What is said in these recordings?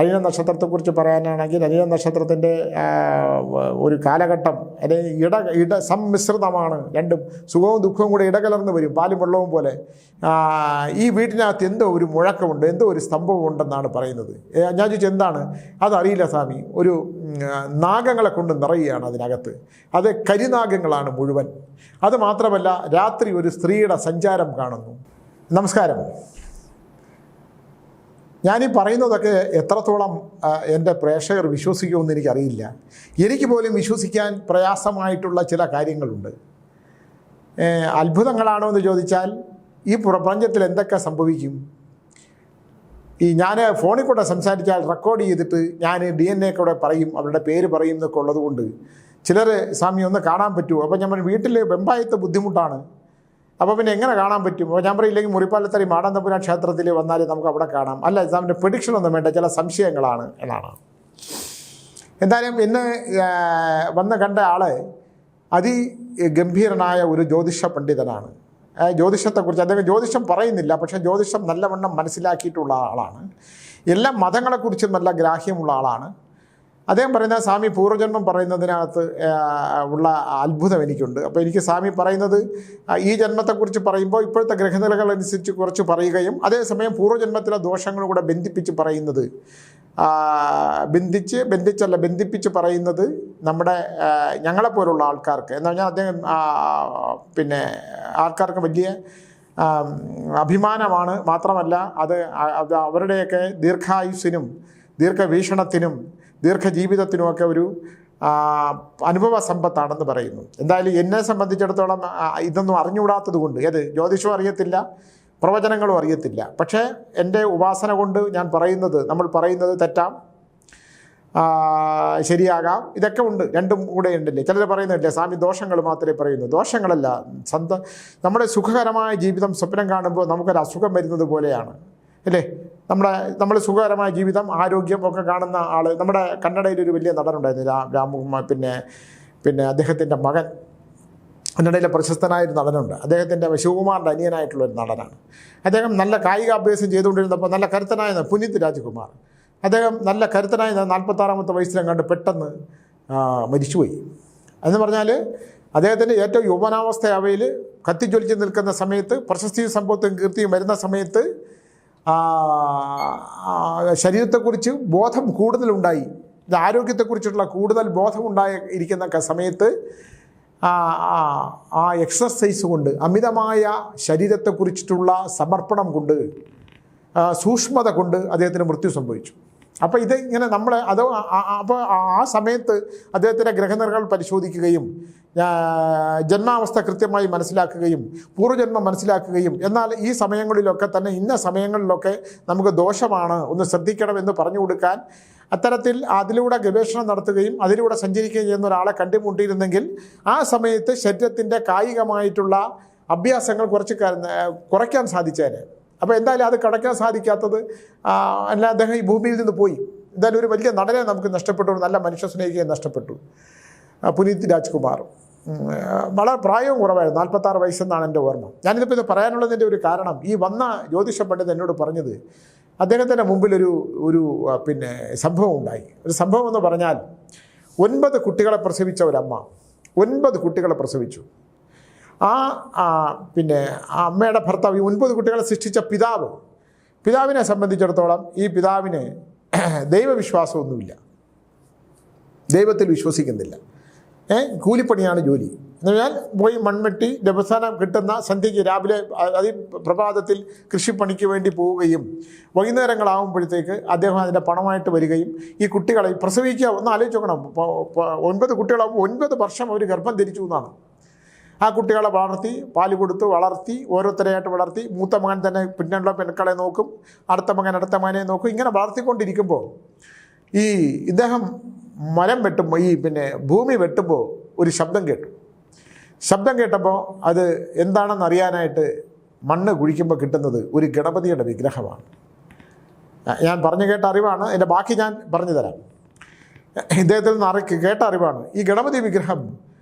അനിഴ നക്ഷത്രത്തെക്കുറിച്ച് പറയാനാണെങ്കിൽ അനിഴ നക്ഷത്രത്തിൻ്റെ ഒരു കാലഘട്ടം അല്ലെങ്കിൽ സമ്മിശ്രിതമാണ്. രണ്ടും സുഖവും ദുഃഖവും കൂടെ ഇടകലർന്ന് വരും, പാലും വെള്ളവും പോലെ. ഈ വീട്ടിനകത്ത് എന്തോ ഒരു മുഴക്കമുണ്ട്, എന്തോ ഒരു സ്തംഭം ഉണ്ടെന്നാണ് പറയുന്നത്. ഞാൻ ചോദിച്ചു എന്താണ്? അതറിയില്ല സ്വാമി. ഒരു നാഗങ്ങളെ കൊണ്ട് നിറയുകയാണ് അതിനകത്ത്. അത് കരിനാഗങ്ങളാണ് മുഴുവൻ. അത് മാത്രമല്ല, രാത്രി ഒരു സ്ത്രീയുടെ സഞ്ചാരം കാണുന്നു. നമസ്കാരം. ഞാനീ പറയുന്നതൊക്കെ എത്രത്തോളം എൻ്റെ പ്രേക്ഷകർ വിശ്വസിക്കുമെന്ന് എനിക്കറിയില്ല. എനിക്ക് പോലും വിശ്വസിക്കാൻ പ്രയാസമായിട്ടുള്ള ചില കാര്യങ്ങളുണ്ട്. അത്ഭുതങ്ങളാണോ എന്ന് ചോദിച്ചാൽ ഈ പ്രപഞ്ചത്തിൽ എന്തൊക്കെ സംഭവിക്കും? ഞാൻ ഫോണിൽ കൂടെ സംസാരിച്ചാൽ റെക്കോർഡ് ചെയ്തിട്ട് ഞാൻ DNA കൂടെ പറയും, അവരുടെ പേര് പറയും എന്നൊക്കെ ഉള്ളതുകൊണ്ട് ചിലർ സ്വാമി ഒന്ന് കാണാൻ പറ്റുമോ? അപ്പോൾ ഞാൻ വീട്ടിൽ വെമ്പായത്തെ ബുദ്ധിമുട്ടാണ്, അപ്പോൾ പിന്നെ എങ്ങനെ കാണാൻ പറ്റും? അപ്പോൾ ഞാൻ പറയില്ലെങ്കിൽ മുറിപ്പാലത്തറി മാടാന്തപുര ക്ഷേത്രത്തിൽ വന്നാൽ നമുക്ക് അവിടെ കാണാം. അല്ല, എക്സാമിൻ്റെ പ്രഡിക്ഷൻ ഒന്നും വേണ്ട, ചില സംശയങ്ങളാണ് എന്നാണ്. എന്തായാലും ഇന്ന് വന്ന് കണ്ട ആൾ അതിഗംഭീരനായ ഒരു ജ്യോതിഷ പണ്ഡിതനാണ്. ജ്യോതിഷത്തെക്കുറിച്ച് അദ്ദേഹം ജ്യോതിഷം പറയുന്നില്ല, പക്ഷേ ജ്യോതിഷം നല്ലവണ്ണം മനസ്സിലാക്കിയിട്ടുള്ള ആളാണ്. എല്ലാ മതങ്ങളെക്കുറിച്ചും നല്ല ഗ്രാഹ്യമുള്ള ആളാണ്. അദ്ദേഹം പറയുന്ന സ്വാമി പൂർവ്വജന്മം പറയുന്നതിനകത്ത് ഉള്ള അത്ഭുതം എനിക്കുണ്ട്. അപ്പോൾ എനിക്ക് സ്വാമി പറയുന്നത് ഈ ജന്മത്തെക്കുറിച്ച് പറയുമ്പോൾ ഇപ്പോഴത്തെ ഗ്രഹനിലകളനുസരിച്ച് കുറച്ച് പറയുകയും അതേസമയം പൂർവ്വജന്മത്തിലെ ദോഷങ്ങൾ കൂടെ ബന്ധിപ്പിച്ച് പറയുന്നത് ബന്ധിപ്പിച്ച് പറയുന്നത് നമ്മുടെ ഞങ്ങളെപ്പോലുള്ള ആൾക്കാർക്ക് എന്ന് പറഞ്ഞാൽ അദ്ദേഹം പിന്നെ ആൾക്കാർക്ക് വലിയ അഭിമാനമാണ്. മാത്രമല്ല അത് അവരുടെയൊക്കെ ദീർഘായുസ്സിനും ദീർഘവീക്ഷണത്തിനും ദീർഘജീവിതത്തിനുമൊക്കെ ഒരു അനുഭവ സമ്പത്താണെന്ന് പറയുന്നു. എന്തായാലും എന്നെ സംബന്ധിച്ചിടത്തോളം ഇതൊന്നും അറിഞ്ഞുകൂടാത്തത് കൊണ്ട്, ജ്യോതിഷവും അറിയത്തില്ല, പ്രവചനങ്ങളും അറിയത്തില്ല. പക്ഷേ എൻ്റെ ഉപാസന കൊണ്ട് നമ്മൾ പറയുന്നത് തെറ്റാം, ശരിയാകാം, ഇതൊക്കെ ഉണ്ട്, രണ്ടും കൂടെ ഉണ്ടല്ലേ. ചിലർ പറയുന്നില്ലേ സ്വാമി ദോഷങ്ങൾ മാത്രമേ പറയുന്നു. ദോഷങ്ങളല്ല, നമ്മുടെ സുഖകരമായ ജീവിതം സ്വപ്നം കാണുമ്പോൾ നമുക്കൊരു അസുഖം വരുന്നത് പോലെയാണ് അല്ലേ. നമ്മൾ സുഖകരമായ ജീവിതം, ആരോഗ്യം ഒക്കെ കാണുന്ന ആൾ, നമ്മുടെ കന്നഡയിൽ ഒരു വലിയ നടനുണ്ടായിരുന്നു, രാമകുമാർ, പിന്നെ അദ്ദേഹത്തിൻ്റെ മകൻ, കന്നഡയിലെ പ്രശസ്തനായൊരു നടനുണ്ട്. അദ്ദേഹത്തിൻ്റെ ശിവകുമാറിൻ്റെ അനിയനായിട്ടുള്ളൊരു നടനാണ്. അദ്ദേഹം നല്ല കായികാഭ്യാസം ചെയ്തുകൊണ്ടിരുന്നപ്പോൾ നല്ല കരുത്തനായ പുനീത് രാജ്കുമാർ, അദ്ദേഹം നല്ല കരുത്തനായ 46-ാമത്തെ വയസ്സിലെങ്ങാണ്ട് പെട്ടെന്ന് മരിച്ചുപോയി. എന്ന് പറഞ്ഞാൽ അദ്ദേഹത്തിൻ്റെ ഏറ്റവും യൗവനാവസ്ഥ അവയിൽ കത്തിജ്വലിച്ച് നിൽക്കുന്ന സമയത്ത്, പ്രശസ്തിയും സമ്പത്തും കീർത്തിയും വരുന്ന സമയത്ത് ശരീരത്തെക്കുറിച്ച് ബോധം കൂടുതലുണ്ടായി, ആരോഗ്യത്തെക്കുറിച്ചുള്ള കൂടുതൽ ബോധമുണ്ടായിരിക്കുന്ന സമയത്ത് ആ എക്സർസൈസ് കൊണ്ട്, അമിതമായ ശരീരത്തെക്കുറിച്ചിട്ടുള്ള സമർപ്പണം കൊണ്ട്, സൂക്ഷ്മത കൊണ്ട് അദ്ദേഹത്തിന് മൃത്യു സംഭവിച്ചു. അപ്പോൾ ഇതിങ്ങനെ അപ്പോൾ ആ സമയത്ത് അദ്ദേഹത്തിൻ്റെ ഗ്രഹനിലകൾ പരിശോധിക്കുകയും ജന്മാവസ്ഥ കൃത്യമായി മനസ്സിലാക്കുകയും പൂർവ്വജന്മം മനസ്സിലാക്കുകയും, എന്നാൽ ഈ സമയങ്ങളിലൊക്കെ തന്നെ ഇന്ന സമയങ്ങളിലൊക്കെ നമുക്ക് ദോഷമാണ്, ഒന്ന് ശ്രദ്ധിക്കണമെന്ന് പറഞ്ഞു കൊടുക്കാൻ, അത്തരത്തിൽ അതിലൂടെ ഗവേഷണം നടത്തുകയും അതിലൂടെ സഞ്ചരിക്കുകയും ചെയ്യുന്ന ഒരാളെ കണ്ടുമുട്ടിയിരുന്നെങ്കിൽ ആ സമയത്ത് ശരീരത്തിൻ്റെ കായികമായിട്ടുള്ള അഭ്യാസങ്ങൾ കുറയ്ക്കാൻ സാധിച്ചേനെ. അപ്പോൾ എന്തായാലും അത് കടക്കാൻ സാധിക്കാത്തത് അല്ല, അദ്ദേഹം ഈ ഭൂമിയിൽ നിന്ന് പോയി. എന്തായാലും ഒരു വലിയ നടനെ നമുക്ക് നഷ്ടപ്പെട്ടു, ഒരു നല്ല മനുഷ്യ സ്നേഹിയെ നഷ്ടപ്പെട്ടു. പുനീത് രാജ്കുമാർ വളരെ പ്രായവും കുറവായിരുന്നു, 46 വയസ്സെന്നാണ് എൻ്റെ ഓർമ്മ. ഞാനിതിപ്പോൾ ഇത് പറയാനുള്ളതിൻ്റെ ഒരു കാരണം, ഈ വന്ന ജ്യോതിഷ പണ്ഡിതൻ എന്നോട് പറഞ്ഞത് അദ്ദേഹത്തിൻ്റെ മുമ്പിൽ ഒരു സംഭവം ഉണ്ടായി. ഒരു സംഭവം എന്ന് പറഞ്ഞാൽ 9 കുട്ടികളെ പ്രസവിച്ച ഒരമ്മ 9 കുട്ടികളെ പ്രസവിച്ചു. ആ അമ്മയുടെ ഭർത്താവ്, ഈ 9 കുട്ടികളെ സൃഷ്ടിച്ച പിതാവിനെ സംബന്ധിച്ചിടത്തോളം ഈ പിതാവിന് ദൈവവിശ്വാസമൊന്നുമില്ല, ദൈവത്തിൽ വിശ്വസിക്കുന്നില്ല. കൂലിപ്പണിയാണ് ജോലി. എന്ന് പറഞ്ഞാൽ പോയി മൺവെട്ടി ദിവസാനം കിട്ടുന്ന സന്ധ്യയ്ക്ക് രാവിലെ പ്രഭാതത്തിൽ കൃഷിപ്പണിക്ക് വേണ്ടി പോവുകയും വൈകുന്നേരങ്ങളാകുമ്പോഴത്തേക്ക് അദ്ദേഹം അതിൻ്റെ പണമായിട്ട് വരികയും ഈ കുട്ടികളെ പ്രസവിക്കുക. ഒന്ന് ആലോചിച്ച് നോക്കണം, 9 കുട്ടികളാകുമ്പോൾ 9 വർഷം അവർ ഗർഭം ധരിച്ചു എന്നാണ്. ആ കുട്ടികളെ വളർത്തി, പാല് കൊടുത്ത് വളർത്തി, ഓരോരുത്തരെയായിട്ട് വളർത്തി, മൂത്ത മകൻ തന്നെ പിന്നെയുള്ള പെൺക്കളെ നോക്കും, അടുത്ത മകനെ നോക്കും. ഇങ്ങനെ വളർത്തിക്കൊണ്ടിരിക്കുമ്പോൾ ഇദ്ദേഹം മരം വെട്ടുമ്പോൾ ഭൂമി വെട്ടുമ്പോൾ ഒരു ശബ്ദം കേട്ടപ്പോൾ അത് എന്താണെന്ന് അറിയാനായിട്ട് മണ്ണ് കുഴിക്കുമ്പോൾ കിട്ടുന്നത് ഒരു ഗണപതിയുടെ വിഗ്രഹമാണ്. ഞാൻ പറഞ്ഞു കേട്ട അറിവാണ്, എൻ്റെ ബാക്കി ഞാൻ പറഞ്ഞു തരാം. ഇദ്ദേഹത്തിൽ നിന്ന് കേട്ട അറിവാണ്. ഈ ഗണപതി വിഗ്രഹം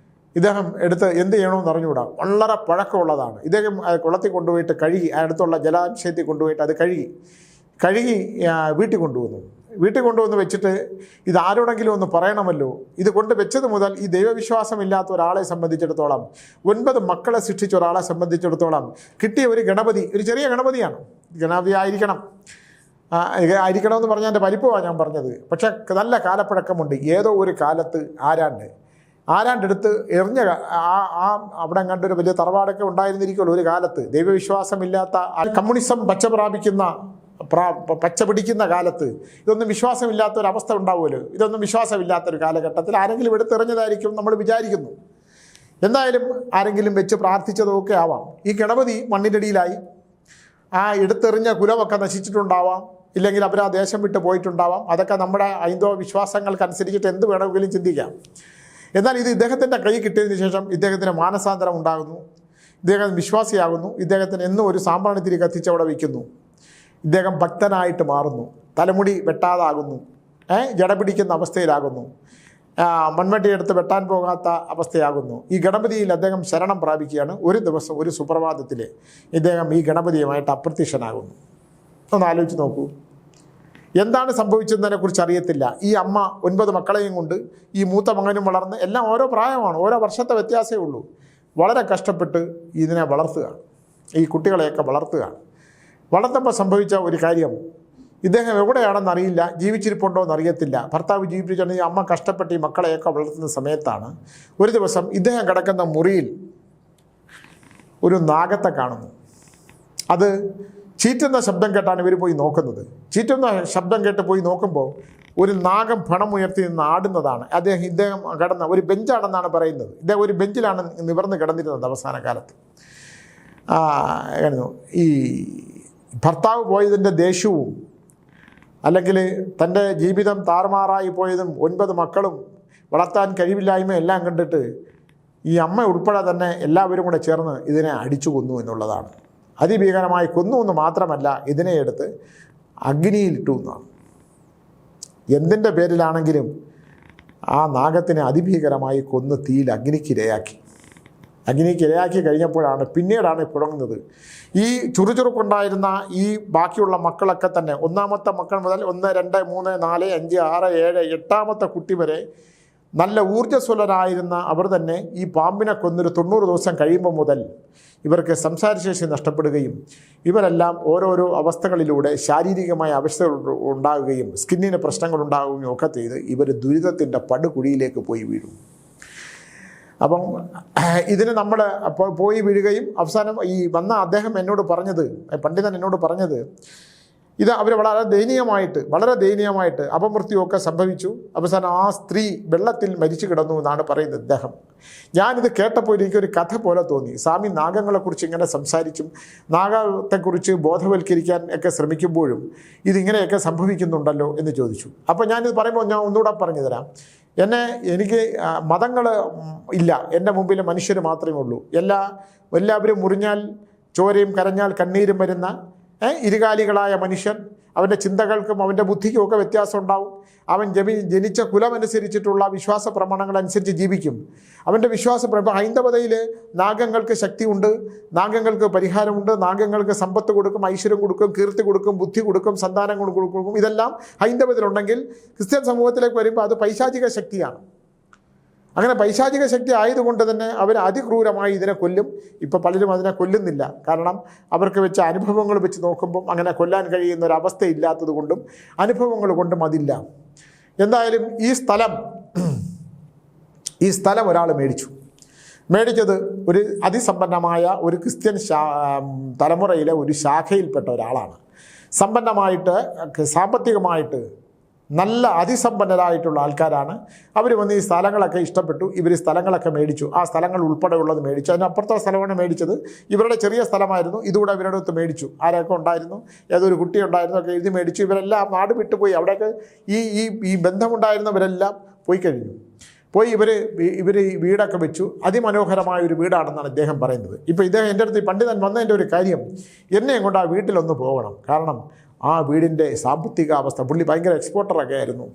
ഇദ്ദേഹം എടുത്ത് എന്ത് ചെയ്യണമെന്ന് അറിഞ്ഞുകൂടാ, വളരെ പഴക്കമുള്ളതാണ്. ഇദ്ദേഹം കുളത്തിൽ കൊണ്ടുപോയിട്ട് കഴുകി, അടുത്തുള്ള ജലാശയത്തിൽ കൊണ്ടുപോയിട്ട് അത് കഴുകി വീട്ടിൽ കൊണ്ടുവന്നു. വീട്ടിൽ കൊണ്ടുവന്ന് വെച്ചിട്ട് ഇത് ആരോടെങ്കിലും ഒന്ന് പറയണമല്ലോ. ഇത് കൊണ്ട് വെച്ചത് മുതൽ ഈ ദൈവവിശ്വാസമില്ലാത്ത ഒരാളെ സംബന്ധിച്ചിടത്തോളം, 9 മക്കളെ സൃഷ്ടിച്ച ഒരാളെ സംബന്ധിച്ചിടത്തോളം കിട്ടിയ ഒരു ഗണപതി, ഒരു ചെറിയ ഗണപതിയാണ്. ഗണപതി ആയിരിക്കണമെന്ന് പറഞ്ഞാൽ എൻ്റെ പരിപ്പമാണ് ഞാൻ പറഞ്ഞത്. പക്ഷേ നല്ല കാലപ്പഴക്കമുണ്ട്. ഏതോ ഒരു കാലത്ത് ആരാണ്ടെടുത്ത് എറിഞ്ഞ അവിടെ കണ്ടൊരു വലിയ തറവാടൊക്കെ ഉണ്ടായിരുന്നിരിക്കുമല്ലോ ഒരു കാലത്ത്. ദൈവവിശ്വാസമില്ലാത്ത കമ്മ്യൂണിസം പച്ച പിടിക്കുന്ന കാലത്ത് ഇതൊന്നും വിശ്വാസമില്ലാത്തൊരവസ്ഥ ഉണ്ടാവുമല്ലോ. ഇതൊന്നും വിശ്വാസമില്ലാത്തൊരു കാലഘട്ടത്തിൽ ആരെങ്കിലും എടുത്തെറിഞ്ഞതായിരിക്കും നമ്മൾ വിചാരിക്കുന്നു. എന്തായാലും ആരെങ്കിലും വെച്ച് പ്രാർത്ഥിച്ചതൊക്കെ ആവാം. ഈ ഗണപതി മണ്ണിനടിയിലായി. എടുത്തെറിഞ്ഞ കുലമൊക്കെ നശിച്ചിട്ടുണ്ടാവാം, ഇല്ലെങ്കിൽ അവർ ആ ദേശം വിട്ട് പോയിട്ടുണ്ടാവാം. അതൊക്കെ നമ്മുടെ ഹൈന്ദവ വിശ്വാസങ്ങൾക്കനുസരിച്ചിട്ട് എന്ത് വേണമെങ്കിലും ചിന്തിക്കാം. എന്നാൽ ഇത് ഇദ്ദേഹത്തിൻ്റെ കൈ കിട്ടിയതിന് ശേഷം ഇദ്ദേഹത്തിന് മാനസാന്തരം ഉണ്ടാകുന്നു. ഇദ്ദേഹം വിശ്വാസിയാകുന്നു. ഇദ്ദേഹത്തിന് എന്നും ഒരു സാമ്പ്രാണിത്തിരി കത്തിച്ചവിടെ വയ്ക്കുന്നു. ഇദ്ദേഹം ഭക്തനായിട്ട് മാറുന്നു. തലമുടി വെട്ടാതാകുന്നു. ജട പിടിക്കുന്ന അവസ്ഥയിലാകുന്നു. മൺവെട്ടി എടുത്ത് വെട്ടാൻ പോകാത്ത അവസ്ഥയാകുന്നു. ഈ ഗണപതിയിൽ അദ്ദേഹം ശരണം പ്രാപിക്കുകയാണ്. ഒരു ദിവസം ഒരു സുപ്രഭാതത്തിൽ ഇദ്ദേഹം ഈ ഗണപതിയുമായിട്ട് അപ്രത്യക്ഷനാകുന്നു. ഒന്ന് ആലോചിച്ച് നോക്കൂ, എന്താണ് സംഭവിച്ചതിനെക്കുറിച്ച് അറിയത്തില്ല. ഈ അമ്മ 9 മക്കളെയും കൊണ്ട് ഈ മൂത്ത മകനും വളർന്ന്, എല്ലാം ഓരോ പ്രായമാണ്, ഓരോ വർഷത്തെ വ്യത്യാസമേ ഉള്ളൂ. വളരെ കഷ്ടപ്പെട്ട് ഇതിനെ വളർത്തുകയാണ്, ഈ കുട്ടികളെയൊക്കെ വളർത്തുകയാണ്. വളർത്തുമ്പോൾ സംഭവിച്ച ഒരു കാര്യം, ഇദ്ദേഹം എവിടെയാണെന്നറിയില്ല, ജീവിച്ചിരിപ്പുണ്ടോ എന്നറിയത്തില്ല. ഭർത്താവ് ജീവിപ്പിച്ചാണ്. ഈ അമ്മ കഷ്ടപ്പെട്ട് ഈ മക്കളെയൊക്കെ വളർത്തുന്ന സമയത്താണ് ഒരു ദിവസം ഇദ്ദേഹം കിടക്കുന്ന മുറിയിൽ ഒരു നാഗത്തെ കാണുന്നു. അത് ചീറ്റുന്ന ശബ്ദം കേട്ടാണ് ഇവർ പോയി നോക്കുന്നത്. ചീറ്റുന്ന ശബ്ദം കേട്ട് പോയി നോക്കുമ്പോൾ ഒരു നാഗം പണമുയർത്തി നിന്ന് ആടുന്നതാണ്. ഇദ്ദേഹം കിടന്ന ഒരു ബെഞ്ചാണെന്നാണ് പറയുന്നത്. ഇദ്ദേഹം ഒരു ബെഞ്ചിലാണ് നിവർന്ന് കിടന്നിരുന്നത് അവസാന കാലത്ത്. ഈ ഭർത്താവ് പോയതിൻ്റെ ദേഷ്യവും, അല്ലെങ്കിൽ തൻ്റെ ജീവിതം താറുമാറായി പോയതും 9 മക്കളും വളർത്താൻ കഴിവില്ലായ്മ എല്ലാം കണ്ടിട്ട് ഈ അമ്മ ഉൾപ്പെടെ തന്നെ എല്ലാവരും കൂടെ ചേർന്ന് ഇതിനെ അടിച്ചു കൊന്നു എന്നുള്ളതാണ്. അതിഭീകരമായി കൊന്നു എന്ന് മാത്രമല്ല, ഇതിനെ എടുത്ത് അഗ്നിയിലിട്ടു എന്നാണ്. എന്തിൻ്റെ പേരിലാണെങ്കിലും ആ നാഗത്തിനെ അതിഭീകരമായി കൊന്ന് തീയിൽ അഗ്നിക്കിരയാക്കി കഴിഞ്ഞപ്പോഴാണ് പിന്നീടാണ് തുടങ്ങുന്നത്. ഈ ചുറുചുറുക്കുണ്ടായിരുന്ന ഈ ബാക്കിയുള്ള മക്കളൊക്കെ തന്നെ, 1ാമത്തെ മക്കൾ മുതൽ 1, 2, 3, 4, 5, 6, 7, 8ാമത്തെ കുട്ടി വരെ നല്ല ഊർജ്ജസ്വലരായിരുന്ന അവർ തന്നെ ഈ പാമ്പിനെ കൊന്നൊരു 90 ദിവസം കഴിയുമ്പോൾ മുതൽ ഇവർക്ക് സംസാരശേഷി നഷ്ടപ്പെടുകയും ഇവരെല്ലാം ഓരോരോ അവസ്ഥകളിലൂടെ ശാരീരികമായ അവസ്ഥകൾ ഉണ്ടാകുകയും സ്കിന്നിന് പ്രശ്നങ്ങൾ ഉണ്ടാകുകയും ഒക്കെ ചെയ്ത് ഇവർ ദുരിതത്തിൻ്റെ പടുകുഴിയിലേക്ക് പോയി വീഴും. അപ്പം ഇതിന് നമ്മൾ പോയി വീഴുകയും അവസാനം ഈ വന്ന അദ്ദേഹം എന്നോട് പറഞ്ഞത്, പണ്ഡിതൻ എന്നോട് പറഞ്ഞത്, ഇത് അവർ വളരെ ദയനീയമായിട്ട് അപമൃത്യുവൊക്കെ സംഭവിച്ചു. അവസാനം ആ സ്ത്രീ വെള്ളത്തിൽ മരിച്ചു കിടന്നു എന്നാണ് പറയുന്നത് അദ്ദേഹം. ഞാനിത് കേട്ടപ്പോൾ എനിക്കൊരു കഥ പോലെ തോന്നി. സ്വാമി നാഗങ്ങളെക്കുറിച്ച് ഇങ്ങനെ സംസാരിച്ചും നാഗത്തെക്കുറിച്ച് ബോധവൽക്കരിക്കാൻ ഒക്കെ ശ്രമിക്കുമ്പോഴും ഇതിങ്ങനെയൊക്കെ സംഭവിക്കുന്നുണ്ടല്ലോ എന്ന് ചോദിച്ചു. അപ്പോൾ ഞാനിത് പറയുമ്പോൾ ഞാൻ ഒന്നുകൂടെ പറഞ്ഞു തരാം. എനിക്ക് മതങ്ങൾ ഇല്ല, എൻ്റെ മുമ്പിൽ മനുഷ്യർ മാത്രമേ ഉള്ളൂ. എല്ലാവരും മുറിഞ്ഞാൽ ചോരയും കരഞ്ഞാൽ കണ്ണീരും വരുന്ന ഇരുകാലികളായ മനുഷ്യൻ. അവൻ്റെ ചിന്തകൾക്കും അവൻ്റെ ബുദ്ധിക്കും ഒക്കെ വ്യത്യാസം ഉണ്ടാവും. അവൻ ജനിച്ച കുലമനുസരിച്ചിട്ടുള്ള വിശ്വാസ പ്രമാണങ്ങളനുസരിച്ച് ജീവിക്കും. അവൻ്റെ ഹൈന്ദവതയിൽ നാഗങ്ങൾക്ക് ശക്തിയുണ്ട്, നാഗങ്ങൾക്ക് പരിഹാരമുണ്ട്, നാഗങ്ങൾക്ക് സമ്പത്ത് കൊടുക്കും, ഐശ്വര്യം കൊടുക്കും, കീർത്തി കൊടുക്കും, ബുദ്ധി കൊടുക്കും, സന്താനം കൊടുക്കും. ഇതെല്ലാം ഹൈന്ദവത്തിലുണ്ടെങ്കിൽ ക്രിസ്ത്യൻ സമൂഹത്തിലേക്ക് വരുമ്പോൾ അത് പൈശാചിക ശക്തിയാണ്. അങ്ങനെ പൈശാചിക ശക്തി ആയതുകൊണ്ട് തന്നെ അവർ അതിക്രൂരമായി ഇതിനെ കൊല്ലും. ഇപ്പോൾ പലരും അതിനെ കൊല്ലുന്നില്ല. കാരണം അവർക്ക് വെച്ച അനുഭവങ്ങൾ വെച്ച് നോക്കുമ്പം അങ്ങനെ കൊല്ലാൻ കഴിയുന്ന ഒരവസ്ഥ ഇല്ലാത്തത് കൊണ്ടും അനുഭവങ്ങൾ കൊണ്ടും അതില്ല. എന്തായാലും ഈ സ്ഥലം ഒരാൾ മേടിച്ചത് ഒരു അതിസമ്പന്നമായ ഒരു ക്രിസ്ത്യൻ തലമുറയിലെ ഒരു ശാഖയിൽപ്പെട്ട ഒരാളാണ്. സമ്പന്നമായിട്ട് സാമ്പത്തികമായിട്ട് നല്ല അതിസമ്പന്നരായിട്ടുള്ള ആൾക്കാരാണ്. അവർ വന്ന് ഈ സ്ഥലങ്ങളൊക്കെ ഇഷ്ടപ്പെട്ടു. ഇവർ സ്ഥലങ്ങളൊക്കെ മേടിച്ചു. ആ സ്ഥലങ്ങൾ ഉൾപ്പെടെ ഉള്ളത് മേടിച്ചു. അതിനപ്പുറത്തെ സ്ഥലമാണ് മേടിച്ചത്. ഇവരുടെ ചെറിയ സ്ഥലമായിരുന്നു. ഇതുകൂടെ ഇവരുടെ അടുത്ത് മേടിച്ചു. ആരൊക്കെ ഉണ്ടായിരുന്നു, ഏതൊരു കുട്ടി ഉണ്ടായിരുന്നു ഒക്കെ എഴുതി മേടിച്ചു. ഇവരെല്ലാം നാട് വിട്ടുപോയി. അവിടെയൊക്കെ ഈ ബന്ധമുണ്ടായിരുന്നവരെല്ലാം പോയി കഴിഞ്ഞു. ഇവർ വീടൊക്കെ വെച്ചു. അതിമനോഹരമായ ഒരു വീടാണെന്നാണ് ഇദ്ദേഹം പറയുന്നത്. ഇപ്പോൾ ഇദ്ദേഹം എൻ്റെ അടുത്ത് പണ്ഡിതൻ വന്നതിൻ്റെ ഒരു കാര്യം, എന്നെയും കൊണ്ട് ആ വീട്ടിലൊന്ന് പോകണം. കാരണം ആ വീടിൻ്റെ സാമ്പത്തിക അവസ്ഥ, പുള്ളി ഭയങ്കര എക്സ്പോർട്ടറൊക്കെ ആയിരുന്നു.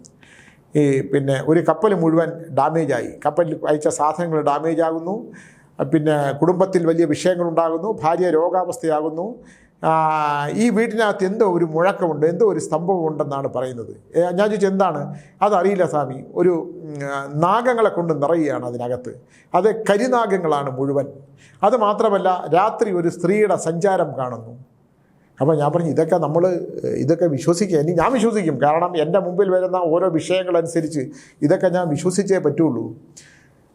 പിന്നെ ഒരു കപ്പൽ മുഴുവൻ ഡാമേജായി. കപ്പലിൽ അയച്ച സാധനങ്ങൾ ഡാമേജ് ആകുന്നു. പിന്നെ കുടുംബത്തിൽ വലിയ വിഷയങ്ങളുണ്ടാകുന്നു. ഭാര്യ രോഗാവസ്ഥയാകുന്നു. ഈ വീട്ടിനകത്ത് എന്തോ ഒരു മുഴക്കമുണ്ട്, എന്തോ ഒരു സ്തംഭം ഉണ്ടെന്നാണ് പറയുന്നത്. ഞാൻ ചോദിച്ചു എന്താണ്? അതറിയില്ല സ്വാമി, ഒരു നാഗങ്ങളെ കൊണ്ട് നിറയുകയാണ് അതിനകത്ത്. അത് കരിനാഗങ്ങളാണ് മുഴുവൻ. അത് മാത്രമല്ല രാത്രി ഒരു സ്ത്രീയുടെ സഞ്ചാരം കാണുന്നു. അപ്പോൾ ഞാൻ പറഞ്ഞു ഇതൊക്കെ വിശ്വസിക്കുക. ഇനി ഞാൻ വിശ്വസിക്കും, കാരണം എൻ്റെ മുമ്പിൽ വരുന്ന ഓരോ വിഷയങ്ങളനുസരിച്ച് ഇതൊക്കെ ഞാൻ വിശ്വസിച്ചേ പറ്റുള്ളൂ.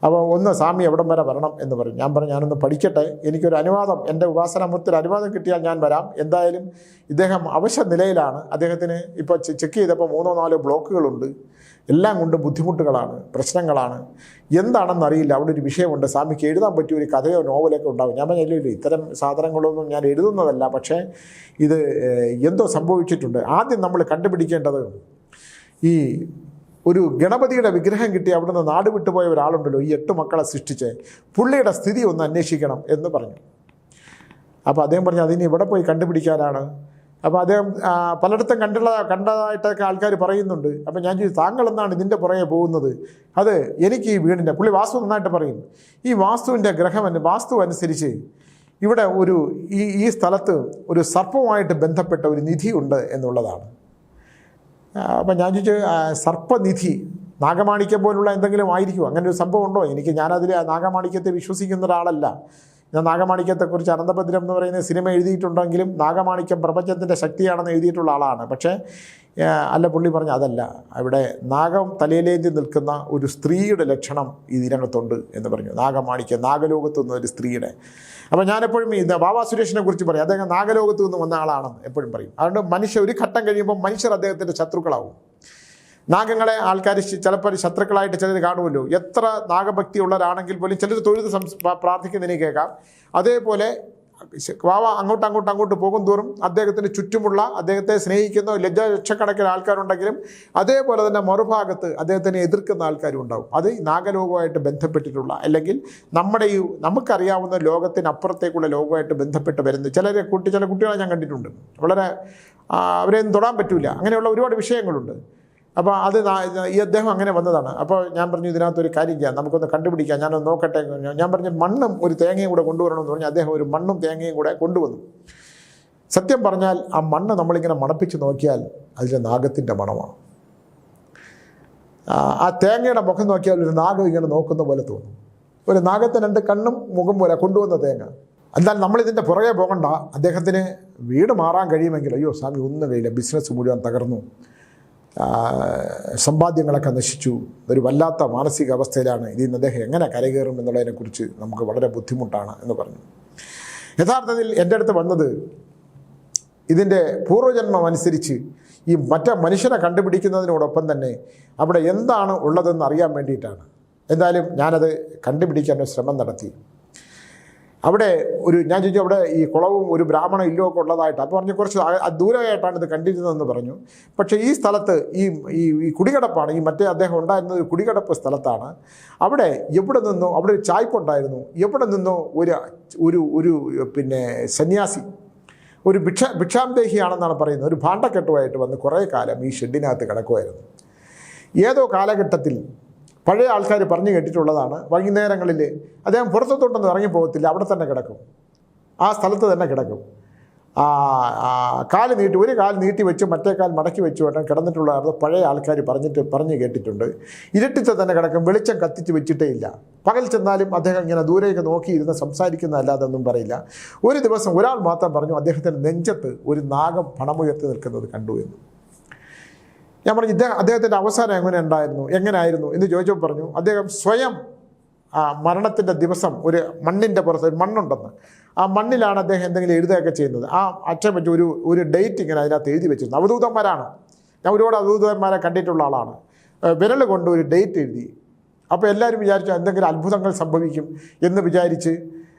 അപ്പോൾ ഒന്ന് സ്വാമി എവിടം വരെ വരണം എന്ന് പറഞ്ഞു. ഞാൻ പറഞ്ഞു ഞാനൊന്ന് പഠിക്കട്ടെ, എനിക്കൊരു അനുവാദം, എൻ്റെ ഉപാസനാമൂർത്തിയുടെ അനുവാദം കിട്ടിയാൽ ഞാൻ വരാം. എന്തായാലും ഇദ്ദേഹം അവശ നിലയിലാണ്. അദ്ദേഹത്തിന് ഇപ്പോൾ ചെക്ക് ചെയ്തപ്പോൾ 3-4 ബ്ലോക്കുകളുണ്ട്. എല്ലാം കൊണ്ട് ബുദ്ധിമുട്ടുകളാണ്, പ്രശ്നങ്ങളാണ്. എന്താണെന്നറിയില്ല. അവിടെ ഒരു വിഷയമുണ്ട്, സ്വാമിക്ക് എഴുതാൻ പറ്റിയ ഒരു കഥയോ നോവലൊക്കെ ഉണ്ടാവും. ഞാൻ പറഞ്ഞില്ല, ഇത്തരം സാധനങ്ങളൊന്നും ഞാൻ എഴുതുന്നതല്ല, പക്ഷേ ഇത് എന്തോ സംഭവിച്ചിട്ടുണ്ട്. ആദ്യം നമ്മൾ കണ്ടുപിടിക്കേണ്ടത് ഈ ഒരു ഗണപതിയുടെ വിഗ്രഹം കിട്ടി അവിടുന്ന് നാട് വിട്ടുപോയ ഒരാളുണ്ടല്ലോ, ഈ 8 മക്കളെ സൃഷ്ടിച്ച്, പുള്ളിയുടെ സ്ഥിതി ഒന്ന് അന്വേഷിക്കണം എന്ന് പറഞ്ഞു. അപ്പോൾ അദ്ദേഹം പറഞ്ഞു അതിന് ഇവിടെ പോയി കണ്ടുപിടിക്കാനാണ്. അപ്പോൾ അദ്ദേഹം പലയിടത്തും കണ്ടതായിട്ടൊക്കെ ആൾക്കാർ പറയുന്നുണ്ട്. അപ്പോൾ ഞാൻ ചോദിച്ചു താങ്കൾ എന്നാണ് ഇതിൻ്റെ പുറകെ പോകുന്നത്? അത് എനിക്ക് ഈ വീടിൻ്റെ, പുള്ളി വാസ്തു നന്നായിട്ട് പറയും, ഈ വാസ്തുവിൻ്റെ വാസ്തു അനുസരിച്ച് ഇവിടെ ഈ സ്ഥലത്ത് ഒരു സർപ്പവുമായിട്ട് ബന്ധപ്പെട്ട ഒരു നിധിയുണ്ട് എന്നുള്ളതാണ്. അപ്പം ഞാൻ ചോദിച്ചു സർപ്പനിധി നാഗമാണിക്യം പോലുള്ള എന്തെങ്കിലും ആയിരിക്കും, അങ്ങനെ ഒരു സംഭവം ഉണ്ടോ? ഞാനതിൽ നാഗമാണിക്യത്തെ വിശ്വസിക്കുന്ന ഒരാളല്ല. ഞാൻ നാഗമാണിക്യത്തെക്കുറിച്ച് അനന്തഭദ്രം എന്ന് പറയുന്ന സിനിമ എഴുതിയിട്ടുണ്ടെങ്കിലും നാഗമാണിക്യം പ്രപഞ്ചത്തിൻ്റെ ശക്തിയാണെന്ന് എഴുതിയിട്ടുള്ള ആളാണ്. പക്ഷേ അല്ല, പുള്ളി പറഞ്ഞു അതല്ല, അവിടെ നാഗം തലയിലേന്തി നിൽക്കുന്ന ഒരു സ്ത്രീയുടെ ലക്ഷണം ഇതിനകത്തുണ്ട് എന്ന് പറഞ്ഞു. നാഗമാണിക്യം, നാഗലോകത്ത് നിന്ന് ഒരു സ്ത്രീയുടെ. അപ്പോൾ ഞാനെപ്പോഴും ബാബാ സുരേഷിനെ കുറിച്ച് പറയും, അദ്ദേഹം നാഗലോകത്ത് നിന്ന് വന്ന ആളാണെന്ന് എപ്പോഴും പറയും. അതുകൊണ്ട് ഒരു ഘട്ടം കഴിയുമ്പോൾ മനുഷ്യർ അദ്ദേഹത്തിൻ്റെ ശത്രുക്കളാവും. നാഗങ്ങളെ ആൾക്കാർ ചിലപ്പോൾ ശത്രുക്കളായിട്ട് ചിലർ കാണുമല്ലോ. എത്ര നാഗഭക്തിയുള്ളവരാണെങ്കിൽ പോലും ചിലർ തൊഴുത് പ്രാർത്ഥിക്കുന്നതിന് കേൾക്കാം. അതേപോലെ വാവ അങ്ങോട്ട് പോകും തോറും അദ്ദേഹത്തിന് ചുറ്റുമുള്ള അദ്ദേഹത്തെ സ്നേഹിക്കുന്ന ലക്ഷക്കണക്കിന് ആൾക്കാരുണ്ടെങ്കിലും അതേപോലെ തന്നെ മറുഭാഗത്ത് അദ്ദേഹത്തിനെ എതിർക്കുന്ന ആൾക്കാരും ഉണ്ടാവും. അത് നാഗലോകവുമായിട്ട് ബന്ധപ്പെട്ടിട്ടുള്ള, അല്ലെങ്കിൽ നമുക്കറിയാവുന്ന ലോകത്തിനപ്പുറത്തേക്കുള്ള ലോകവുമായിട്ട് ബന്ധപ്പെട്ട് വരുന്ന ചില കുട്ടികളെ ഞാൻ കണ്ടിട്ടുണ്ട്. വളരെ അവരെയൊന്നും തൊടാൻ പറ്റില്ല. അങ്ങനെയുള്ള ഒരുപാട് വിഷയങ്ങളുണ്ട്. അപ്പോൾ ഈ അദ്ദേഹം അങ്ങനെ വന്നതാണ്. അപ്പോൾ ഞാൻ പറഞ്ഞു ഇതിനകത്തൊരു കാര്യം ചെയ്യാം, നമുക്കൊന്ന് കണ്ടുപിടിക്കാം, ഞാനൊന്ന് നോക്കട്ടെ. ഞാൻ പറഞ്ഞു മണ്ണും ഒരു തേങ്ങയും കൂടെ കൊണ്ടുവരണമെന്ന് പറഞ്ഞു. അദ്ദേഹം ഒരു മണ്ണും തേങ്ങയും കൂടെ കൊണ്ടുവന്നു. സത്യം പറഞ്ഞാൽ ആ മണ്ണ് നമ്മളിങ്ങനെ മണപ്പിച്ച് നോക്കിയാൽ അതിൽ നാഗത്തിൻ്റെ മണമാണ്. ആ തേങ്ങയുടെ മുഖം നോക്കിയാൽ ഒരു നാഗം ഇങ്ങനെ നോക്കുന്ന പോലെ തോന്നും. ഒരു നാഗത്തിന് 2 കണ്ണും മുഖം പോലെ കൊണ്ടുവന്ന തേങ്ങ. എന്നാൽ നമ്മളിതിൻ്റെ പുറകെ പോകണ്ട. അദ്ദേഹത്തിന് വീട് മാറാൻ കഴിയുമെങ്കിൽ, അയ്യോ സ്വാമി ഒന്നും കഴിയില്ല, ബിസിനസ് മുഴുവൻ തകർന്നു, സമ്പാദ്യങ്ങളൊക്കെ നശിച്ചു, ഒരു വല്ലാത്ത മാനസികാവസ്ഥയിലാണ്, ഇതിൽ നിന്ന് അദ്ദേഹം എങ്ങനെ കരകയറും എന്നുള്ളതിനെക്കുറിച്ച് നമുക്ക് വളരെ ബുദ്ധിമുട്ടാണ് എന്ന് പറഞ്ഞു. യഥാർത്ഥത്തിൽ എൻ്റെ അടുത്ത് വന്നത് ഇതിൻ്റെ പൂർവ്വജന്മം അനുസരിച്ച് ഈ മനുഷ്യനെ കണ്ടുപിടിക്കുന്നതിനോടൊപ്പം തന്നെ അവിടെ എന്താണ് ഉള്ളതെന്ന് അറിയാൻ വേണ്ടിയിട്ടാണ്. എന്തായാലും ഞാനത് കണ്ടുപിടിക്കാൻ ശ്രമം നടത്തി. അവിടെ ഞാൻ ചോദിച്ചു അവിടെ ഈ കുളവും ഒരു ബ്രാഹ്മണ ഇല്ലോ ഒക്കെ ഉള്ളതായിട്ട്. അപ്പോൾ പറഞ്ഞു കുറച്ച് ദൂരമായിട്ടാണ് ഇത് കണ്ടിരുന്നതെന്ന് പറഞ്ഞു. പക്ഷേ ഈ സ്ഥലത്ത് ഈ കുടികിടപ്പാണ്, അദ്ദേഹം ഉണ്ടായിരുന്നത് ഒരു കുടികിടപ്പ് സ്ഥലത്താണ്. അവിടെ എവിടെ നിന്നോ അവിടെ ഒരു ചായ്പുണ്ടായിരുന്നു. എവിടെ നിന്നോ ഒരു സന്യാസി, ഒരു ഭിക്ഷാന്തേഹിയാണെന്നാണ് പറയുന്നത്, ഒരു ഭാണ്ഡക്കെട്ടുമായിട്ട് വന്ന് കുറേ കാലം ഈ ഷെഡിനകത്ത് കിടക്കുമായിരുന്നു. ഏതോ കാലഘട്ടത്തിൽ പഴയ ആൾക്കാർ പറഞ്ഞു കേട്ടിട്ടുള്ളതാണ്, വൈകുന്നേരങ്ങളിൽ അദ്ദേഹം പുറത്തോട്ടൊന്നും ഇറങ്ങിപ്പോകത്തില്ല, അവിടെ തന്നെ കിടക്കും, ആ സ്ഥലത്ത് തന്നെ കിടക്കും. ഒരു കാൽ നീട്ടി വെച്ച് മറ്റേ കാൽ മടക്കി വെച്ച് വേണം കിടന്നിട്ടുള്ളതാണ് പഴയ ആൾക്കാർ പറഞ്ഞു കേട്ടിട്ടുണ്ട്. ഇരുട്ടിച്ച് തന്നെ കിടക്കും, വെളിച്ചം കത്തിച്ച് വെച്ചിട്ടേ ഇല്ല. പകൽ ചെന്നാലും അദ്ദേഹം ഇങ്ങനെ ദൂരേക്ക് നോക്കിയിരുന്ന് സംസാരിക്കുന്നതല്ലാതെ ഒന്നും പറയില്ല. ഒരു ദിവസം ഒരാൾ മാത്രം പറഞ്ഞു അദ്ദേഹത്തിൻ്റെ നെഞ്ചത്ത് ഒരു നാഗം പണമുയർത്തി നിൽക്കുന്നത് കണ്ടു എന്ന്. ഞാൻ പറഞ്ഞു അദ്ദേഹത്തിൻ്റെ അവസാനം എങ്ങനെയായിരുന്നു എന്ന് ചോദിച്ചപ്പോൾ പറഞ്ഞു അദ്ദേഹം സ്വയം മരണത്തിൻ്റെ ദിവസം ഒരു മണ്ണിൻ്റെ പുറത്ത് ഒരു മണ്ണുണ്ടെന്ന്, ആ മണ്ണിലാണ് അദ്ദേഹം എന്തെങ്കിലും എഴുതുകയൊക്കെ ചെയ്യുന്നത്. ആ അച്ഛൻ വെച്ച് ഒരു ഡേറ്റ് ഇങ്ങനെ അതിനകത്ത് എഴുതി വെച്ചിരുന്നു. അവധൂതന്മാരാണ്, ഞാൻ ഒരുപാട് അവധൂതന്മാരെ കണ്ടിട്ടുള്ള ആളാണ്. വിരൽ കൊണ്ട് ഒരു ഡേറ്റ് എഴുതി. അപ്പോൾ എല്ലാവരും വിചാരിച്ചു എന്തെങ്കിലും അത്ഭുതങ്ങൾ സംഭവിക്കും എന്ന് വിചാരിച്ച്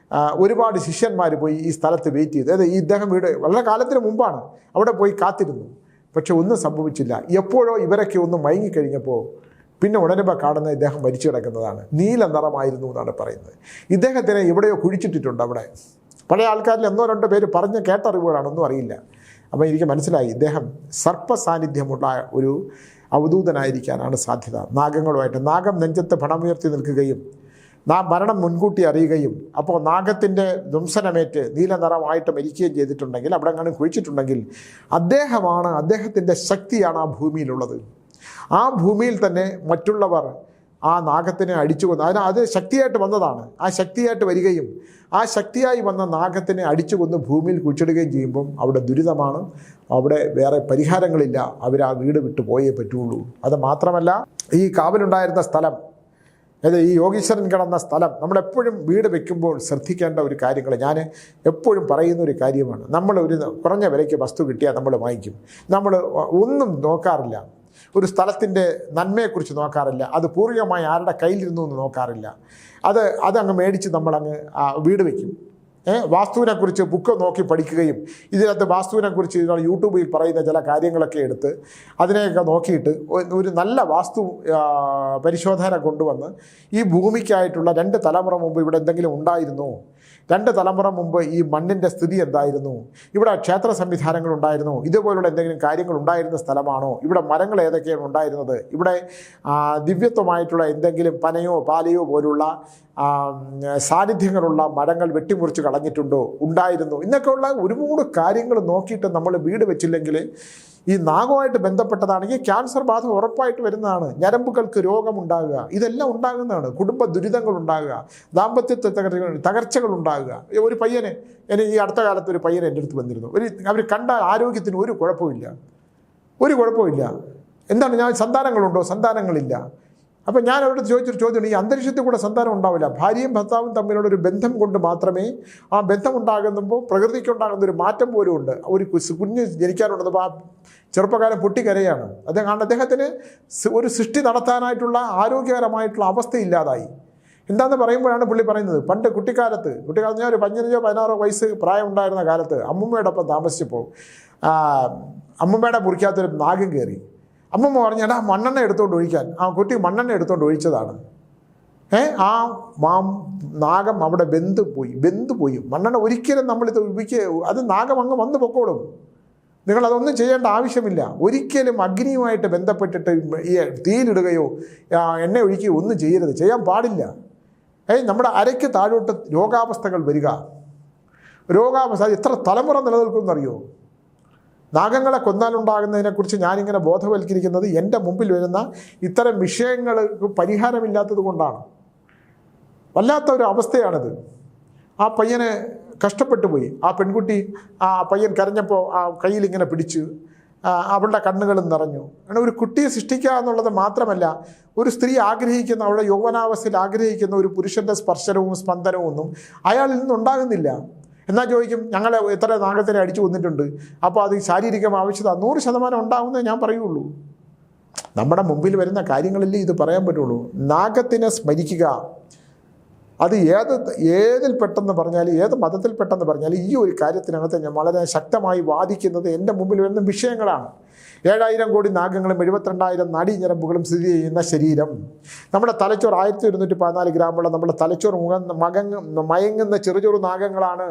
ഒരുപാട് ശിഷ്യന്മാർ പോയി ഈ സ്ഥലത്ത് വെയിറ്റ് ചെയ്തു. അതായത് ഇദ്ദേഹം വളരെ കാലത്തിന് മുമ്പാണ് അവിടെ പോയി കാത്തിരുന്നു. പക്ഷെ ഒന്നും സംഭവിച്ചില്ല. എപ്പോഴോ ഇവരൊക്കെ ഒന്ന് മയങ്ങിക്കഴിഞ്ഞപ്പോൾ പിന്നെ ഉടനുമ്പോൾ കാണുന്ന ഇദ്ദേഹം മരിച്ചു കിടക്കുന്നതാണ്. നീല നിറമായിരുന്നു എന്നാണ് പറയുന്നത്. ഇദ്ദേഹത്തിനെ എവിടെയോ കുഴിച്ചിട്ടിട്ടുണ്ട് അവിടെ. പഴയ ആൾക്കാരിൽ 1-2 പേര് പറഞ്ഞ് കേട്ടറിവുകളാണ്, ഒന്നും അറിയില്ല. അപ്പോൾ എനിക്ക് മനസ്സിലായി ഇദ്ദേഹം സർപ്പസാന്നിധ്യമുള്ള ഒരു അവധൂതനായിരിക്കാനാണ് സാധ്യത. നാഗങ്ങളുമായിട്ട് നാഗം നെഞ്ചത്ത് പണമുയർത്തി നിൽക്കുകയും മരണം മുൻകൂട്ടി അറിയുകയും അപ്പോൾ നാഗത്തിൻ്റെ ധ്വംസനമേറ്റ് നീല നിറമായിട്ട് മരിക്കുകയും ചെയ്തിട്ടുണ്ടെങ്കിൽ, അവിടെ അങ്ങനെ കുഴിച്ചിട്ടുണ്ടെങ്കിൽ അദ്ദേഹത്തിൻ്റെ ശക്തിയാണ് ആ ഭൂമിയിലുള്ളത്. ആ ഭൂമിയിൽ തന്നെ മറ്റുള്ളവർ ആ നാഗത്തിനെ അടിച്ചു കൊന്ന്, അത് ശക്തിയായിട്ട് വന്നതാണ്. ആ ശക്തിയായിട്ട് വരികയും ആ ശക്തിയായി വന്ന നാഗത്തിനെ അടിച്ചു കൊന്ന് ഭൂമിയിൽ കുഴിച്ചിടുകയും ചെയ്യുമ്പം അവിടെ ദുരിതമാണ്, അവിടെ വേറെ പരിഹാരങ്ങളില്ല. അവർ ആ വീട് വിട്ടു പോയേ പറ്റുള്ളൂ. അത് മാത്രമല്ല, ഈ കാവലുണ്ടായിരുന്ന സ്ഥലം, അതായത് ഈ യോഗീശ്വരൻ കിടന്ന സ്ഥലം, നമ്മളെപ്പോഴും വീട് വെക്കുമ്പോൾ ശ്രദ്ധിക്കേണ്ട ഒരു കാര്യങ്ങൾ ഞാൻ എപ്പോഴും പറയുന്ന ഒരു കാര്യമാണ്. നമ്മൾ ഒരു കുറഞ്ഞ വിലയ്ക്ക് വസ്തു കിട്ടിയാൽ നമ്മൾ വാങ്ങിക്കും. നമ്മൾ ഒന്നും നോക്കാറില്ല, ഒരു സ്ഥലത്തിൻ്റെ നന്മയെക്കുറിച്ച് നോക്കാറില്ല, അത് പൂർവികമായി ആരുടെ കയ്യിലിരുന്നു എന്ന് നോക്കാറില്ല. അതങ്ങ് മേടിച്ച് നമ്മളങ്ങ് വീട് വയ്ക്കും. വാസ്തുവിനെക്കുറിച്ച് ബുക്ക് നോക്കി പഠിക്കുകയും ഇതിനകത്ത് വാസ്തുവിനെക്കുറിച്ച് യൂട്യൂബിൽ പറയുന്ന ചില കാര്യങ്ങളൊക്കെ എടുത്ത് അതിനെയൊക്കെ നോക്കിയിട്ട് ഒരു നല്ല വാസ്തു പരിശോധന കൊണ്ടുവന്ന് ഈ ഭൂമിക്കായിട്ടുള്ള 2 തലമുറ മുമ്പ് ഇവിടെ എന്തെങ്കിലും ഉണ്ടായിരുന്നോ, 2 തലമുറ മുമ്പ് ഈ മണ്ണിൻ്റെ സ്ഥിതി എന്തായിരുന്നു, ഇവിടെ ക്ഷേത്ര സംവിധാനങ്ങൾ ഉണ്ടായിരുന്നോ, ഇതുപോലുള്ള എന്തെങ്കിലും കാര്യങ്ങൾ ഉണ്ടായിരുന്ന സ്ഥലമാണോ, ഇവിടെ മരങ്ങൾ ഏതൊക്കെയാണ് ഉണ്ടായിരുന്നത്, ഇവിടെ ദിവ്യത്വമായിട്ടുള്ള എന്തെങ്കിലും പനയോ പാലയോ പോലുള്ള സാന്നിധ്യങ്ങളുള്ള മരങ്ങൾ വെട്ടിമുറിച്ച് കളഞ്ഞിട്ടുണ്ടോ, ഉണ്ടായിരുന്നു, എന്നൊക്കെയുള്ള ഒരുപാട് കാര്യങ്ങൾ നോക്കിയിട്ട് നമ്മൾ വീട് വെച്ചില്ലെങ്കിൽ ഈ നാഗവുമായിട്ട് ബന്ധപ്പെട്ടതാണെങ്കിൽ ക്യാൻസർ ബാധ ഉറപ്പായിട്ട് വരുന്നതാണ്. ഞരമ്പുകൾക്ക് രോഗമുണ്ടാകുക, ഇതെല്ലാം ഉണ്ടാകുന്നതാണ്. കുടുംബ ദുരിതങ്ങൾ ഉണ്ടാകുക, ദാമ്പത്യത്തെ തകർച്ചകൾ ഉണ്ടാകുക. ഒരു പയ്യനെ ഈ അടുത്ത കാലത്ത് ഒരു പയ്യൻ എൻ്റെ അടുത്ത് വന്നിരുന്നു. അവർ കണ്ട ആരോഗ്യത്തിന് ഒരു കുഴപ്പമില്ല. എന്താണ്, ഞാൻ സന്താനങ്ങളുണ്ടോ? സന്താനങ്ങളില്ല. അപ്പം ഞാൻ അവരോട് ചോദിച്ചൊരു ചോദ്യമാണ്, ഈ അന്തരീക്ഷത്തിൽ കൂടെ സന്താനം ഉണ്ടാവില്ല. ഭാര്യയും ഭർത്താവും തമ്മിലുള്ളൊരു ബന്ധം കൊണ്ട് മാത്രമേ ആ ബന്ധം ഉണ്ടാകുമ്പോൾ പ്രകൃതിക്കുണ്ടാകുന്ന ഒരു മാറ്റം പോലും ഉണ്ട്. ഒരു കുഞ്ഞ് ജനിക്കാനുണ്ടെന്നപ്പോൾ ആ ചെറുപ്പക്കാരൻ പൊട്ടിക്കരയാണ്. കാരണം അദ്ദേഹത്തിന് ഒരു സൃഷ്ടി നടത്താനായിട്ടുള്ള ആരോഗ്യകരമായിട്ടുള്ള അവസ്ഥ ഇല്ലാതായി. എന്താണെന്ന് പറയുമ്പോഴാണ് പുള്ളി പറയുന്നത്, പണ്ട് കുട്ടിക്കാലത്ത് ഞാൻ ഒരു 15-16 വയസ്സ് പ്രായം ഉണ്ടായിരുന്ന കാലത്ത് അമ്മുമ്മയോടൊപ്പം താമസിച്ചപ്പോൾ അമ്മുമ്മയുടെ മുറിക്കകത്തൊരു നാഗം കയറി. അമ്മമ്മ പറഞ്ഞു, എടാ മണ്ണെണ്ണ എടുത്തുകൊണ്ട് ഒഴിക്കാൻ. ആ കുട്ടി മണ്ണെണ്ണ എടുത്തുകൊണ്ട് ഒഴിച്ചതാണ്. ആ നാഗം അവിടെ വെന്ത് പോയി. മണ്ണെണ്ണ ഒരിക്കലും നമ്മളിത് അത് നാഗം അങ്ങ് വന്ന് പൊക്കോളും. നിങ്ങളതൊന്നും ചെയ്യേണ്ട ആവശ്യമില്ല. ഒരിക്കലും അഗ്നിയുമായിട്ട് ബന്ധപ്പെട്ടിട്ട് ഈ തീയിലിടുകയോ എണ്ണ ഒഴിക്കുകയോ ഒന്നും ചെയ്യരുത്, ചെയ്യാൻ പാടില്ല. നമ്മുടെ അരയ്ക്ക് താഴോട്ട് രോഗാവസ്ഥകൾ വരിക, എത്ര തലമുറ നിലനിൽക്കുമെന്നറിയോ? നാഗങ്ങളെ കൊന്നാലുണ്ടാകുന്നതിനെക്കുറിച്ച് ഞാനിങ്ങനെ ബോധവൽക്കരിക്കുന്നത് എൻ്റെ മുമ്പിൽ വരുന്ന ഇത്തരം വിഷയങ്ങൾക്ക് പരിഹാരമില്ലാത്തത് കൊണ്ടാണ്. വല്ലാത്ത ഒരു അവസ്ഥയാണിത്. ആ പയ്യനെ കഷ്ടപ്പെട്ടു പോയി. ആ പെൺകുട്ടി, ആ പയ്യൻ കരഞ്ഞപ്പോൾ ആ കയ്യിലിങ്ങനെ പിടിച്ച് അവളുടെ കണ്ണുകളും നിറഞ്ഞു. അങ്ങനെ ഒരു കുട്ടിയെ സൃഷ്ടിക്കുക എന്നുള്ളത് മാത്രമല്ല, ഒരു സ്ത്രീ ആഗ്രഹിക്കുന്ന, അവളുടെ യൗവനാവസ്ഥയിൽ ആഗ്രഹിക്കുന്ന ഒരു പുരുഷൻ്റെ സ്പർശനവും സ്പന്ദനവും ഒന്നും അയാളിൽ നിന്നുണ്ടാകുന്നില്ല. എന്നാൽ ചോദിക്കും, ഞങ്ങളെ എത്ര നാഗത്തിനെ അടിച്ചു കൊന്നിട്ടുണ്ട്, അപ്പോൾ അത് ശാരീരികം ആവശ്യത 100% ഉണ്ടാകുന്നേ ഞാൻ പറയുള്ളൂ. നമ്മുടെ മുമ്പിൽ വരുന്ന കാര്യങ്ങളിലേ ഇത് പറയാൻ പറ്റുള്ളൂ. നാഗത്തിനെ സ്മരിക്കുക, അത് ഏതിൽ പെട്ടെന്ന് പറഞ്ഞാൽ, ഏത് മതത്തിൽ പെട്ടെന്ന് പറഞ്ഞാൽ, ഈ ഒരു കാര്യത്തിനകത്ത് ഞാൻ വളരെ ശക്തമായി വാദിക്കുന്നത് എൻ്റെ മുമ്പിൽ വരുന്ന വിഷയങ്ങളാണ്. 7,000 കോടി നാഗങ്ങളും 72,000 നാഡീഞരമ്പുകളും സ്ഥിതി ചെയ്യുന്ന ശരീരം, നമ്മുടെ തലച്ചോറ് 1114 ഗ്രാമുള്ള നമ്മുടെ തലച്ചോറ് മയങ്ങുന്ന ചെറു നാഗങ്ങളാണ്.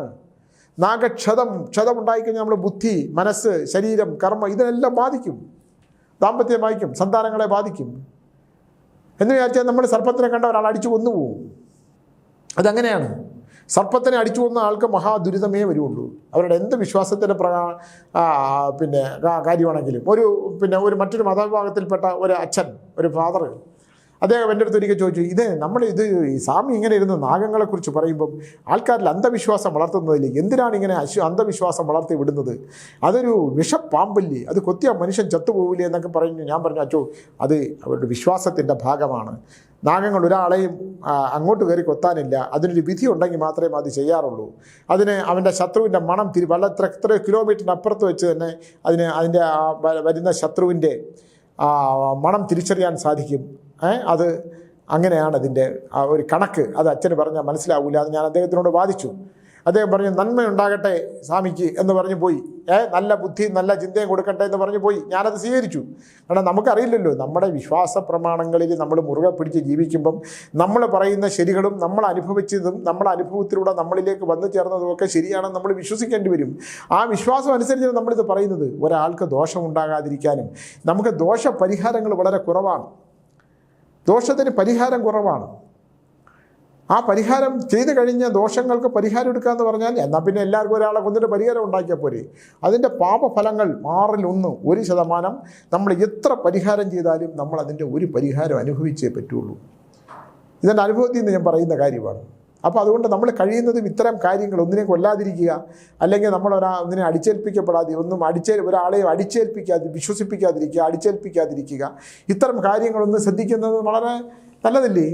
ക്ഷതം ഉണ്ടായിക്കഴിഞ്ഞാൽ നമ്മൾ ബുദ്ധി, മനസ്സ്, ശരീരം, കർമ്മം ഇതിനെല്ലാം ബാധിക്കും. ദാമ്പത്യം ബാധിക്കും, സന്താനങ്ങളെ ബാധിക്കും. എന്ന് വിചാരിച്ചാൽ നമ്മൾ സർപ്പത്തിനെ കണ്ട ഒരാൾ അടിച്ചു കൊന്നുപോകും. അതങ്ങനെയാണ്. സർപ്പത്തിനെ അടിച്ചു കൊന്ന ആൾക്ക് മഹാദുരിതമേ വരുള്ളൂ. അവരുടെ എന്ത് വിശ്വാസത്തിൻ്റെ കാര്യമാണെങ്കിലും. ഒരു മറ്റൊരു മതവിഭാഗത്തിൽപ്പെട്ട ഒരു അച്ഛൻ, ഒരു ഫാദർ, അദ്ദേഹം എൻ്റെ അടുത്ത് ഒരിക്കൽ ചോദിച്ചു, ഈ സ്വാമി ഇങ്ങനെ ഇരുന്ന് നാഗങ്ങളെക്കുറിച്ച് പറയുമ്പം ആൾക്കാരിൽ അന്ധവിശ്വാസം വളർത്തുന്നതിൽ എന്തിനാണ് ഇങ്ങനെ അന്ധവിശ്വാസം വളർത്തി വിടുന്നത്? അതൊരു വിഷപ്പാമ്പല്ലേ, അത് കൊത്തിയാൽ മനുഷ്യൻ ചത്തുപോകില്ലേ എന്നൊക്കെ പറഞ്ഞു. ഞാൻ പറഞ്ഞു, അച്ചോ, അത് അവരുടെ വിശ്വാസത്തിൻ്റെ ഭാഗമാണ്. നാഗങ്ങൾ ഒരാളെയും അങ്ങോട്ട് കയറി കൊത്താനില്ല. അതിനൊരു വിധി ഉണ്ടെങ്കിൽ മാത്രമേ അത് ചെയ്യാറുള്ളൂ. അതിന് അവൻ്റെ ശത്രുവിൻ്റെ മണം എത്ര കിലോമീറ്ററിന് അപ്പുറത്ത് വെച്ച് തന്നെ അതിൻ്റെ വരുന്ന ശത്രുവിൻ്റെ മണം തിരിച്ചറിയാൻ സാധിക്കും. അത് അങ്ങനെയാണ് അതിൻ്റെ ഒരു കണക്ക്. അത് അച്ഛന് പറഞ്ഞാൽ മനസ്സിലാവില്ല. അത് ഞാൻ അദ്ദേഹത്തിനോട് വാദിച്ചു. അദ്ദേഹം പറഞ്ഞു, നന്മയുണ്ടാകട്ടെ സ്വാമിക്ക് എന്ന് പറഞ്ഞു പോയി. നല്ല ബുദ്ധിയും നല്ല ചിന്തയും കൊടുക്കട്ടെ എന്ന് പറഞ്ഞു പോയി. ഞാനത് സ്വീകരിച്ചു. കാരണം നമുക്കറിയില്ലല്ലോ, നമ്മുടെ വിശ്വാസ പ്രമാണങ്ങളിൽ നമ്മൾ മുറുകെ പിടിച്ച് ജീവിക്കുമ്പം നമ്മൾ പറയുന്ന ശരികളും നമ്മൾ അനുഭവിച്ചതും നമ്മുടെ അനുഭവത്തിലൂടെ നമ്മളിലേക്ക് വന്നു ചേർന്നതുമൊക്കെ ശരിയാണെന്ന് നമ്മൾ വിശ്വസിക്കേണ്ടി വരും. ആ വിശ്വാസം അനുസരിച്ച് നമ്മളിത് പറയുന്നത്. ഒരാൾക്ക് ദോഷമുണ്ടാകാതിരിക്കാനും നമുക്ക് ദോഷപരിഹാരങ്ങൾ വളരെ കുറവാണ്. ദോഷത്തിന് പരിഹാരം കുറവാണ്. ആ പരിഹാരം ചെയ്തു കഴിഞ്ഞ ദോഷങ്ങൾക്ക് പരിഹാരം എടുക്കുക എന്ന് പറഞ്ഞാൽ എന്നാൽ പിന്നെ എല്ലാവർക്കും ഒരാളെ കൊന്നിട്ട് പരിഹാരം ഉണ്ടാക്കിയാൽ പോരെ. അതിൻ്റെ പാപഫലങ്ങൾ 1% നമ്മൾ എത്ര പരിഹാരം ചെയ്താലും നമ്മൾ അതിൻ്റെ ഒരു പരിഹാരം അനുഭവിച്ചേ പറ്റുള്ളൂ. ഇതെൻ്റെ അനുഭവത്തിൽ നിന്ന് ഞാൻ പറയുന്ന കാര്യമാണ്. അപ്പോൾ അതുകൊണ്ട് നമ്മൾ കഴിയുന്നതും ഇത്തരം കാര്യങ്ങൾ ഒന്നിനെ കൊല്ലാതിരിക്കുക, അല്ലെങ്കിൽ നമ്മൾ ഒന്നിനെ അടിച്ചേൽപ്പിക്കപ്പെടാതെ ഒരാളെയും അടിച്ചേൽപ്പിക്കാതിരിക്കുക, ഇത്തരം കാര്യങ്ങളൊന്ന് ശ്രദ്ധിക്കുന്നത് വളരെ നല്ലതല്ലേ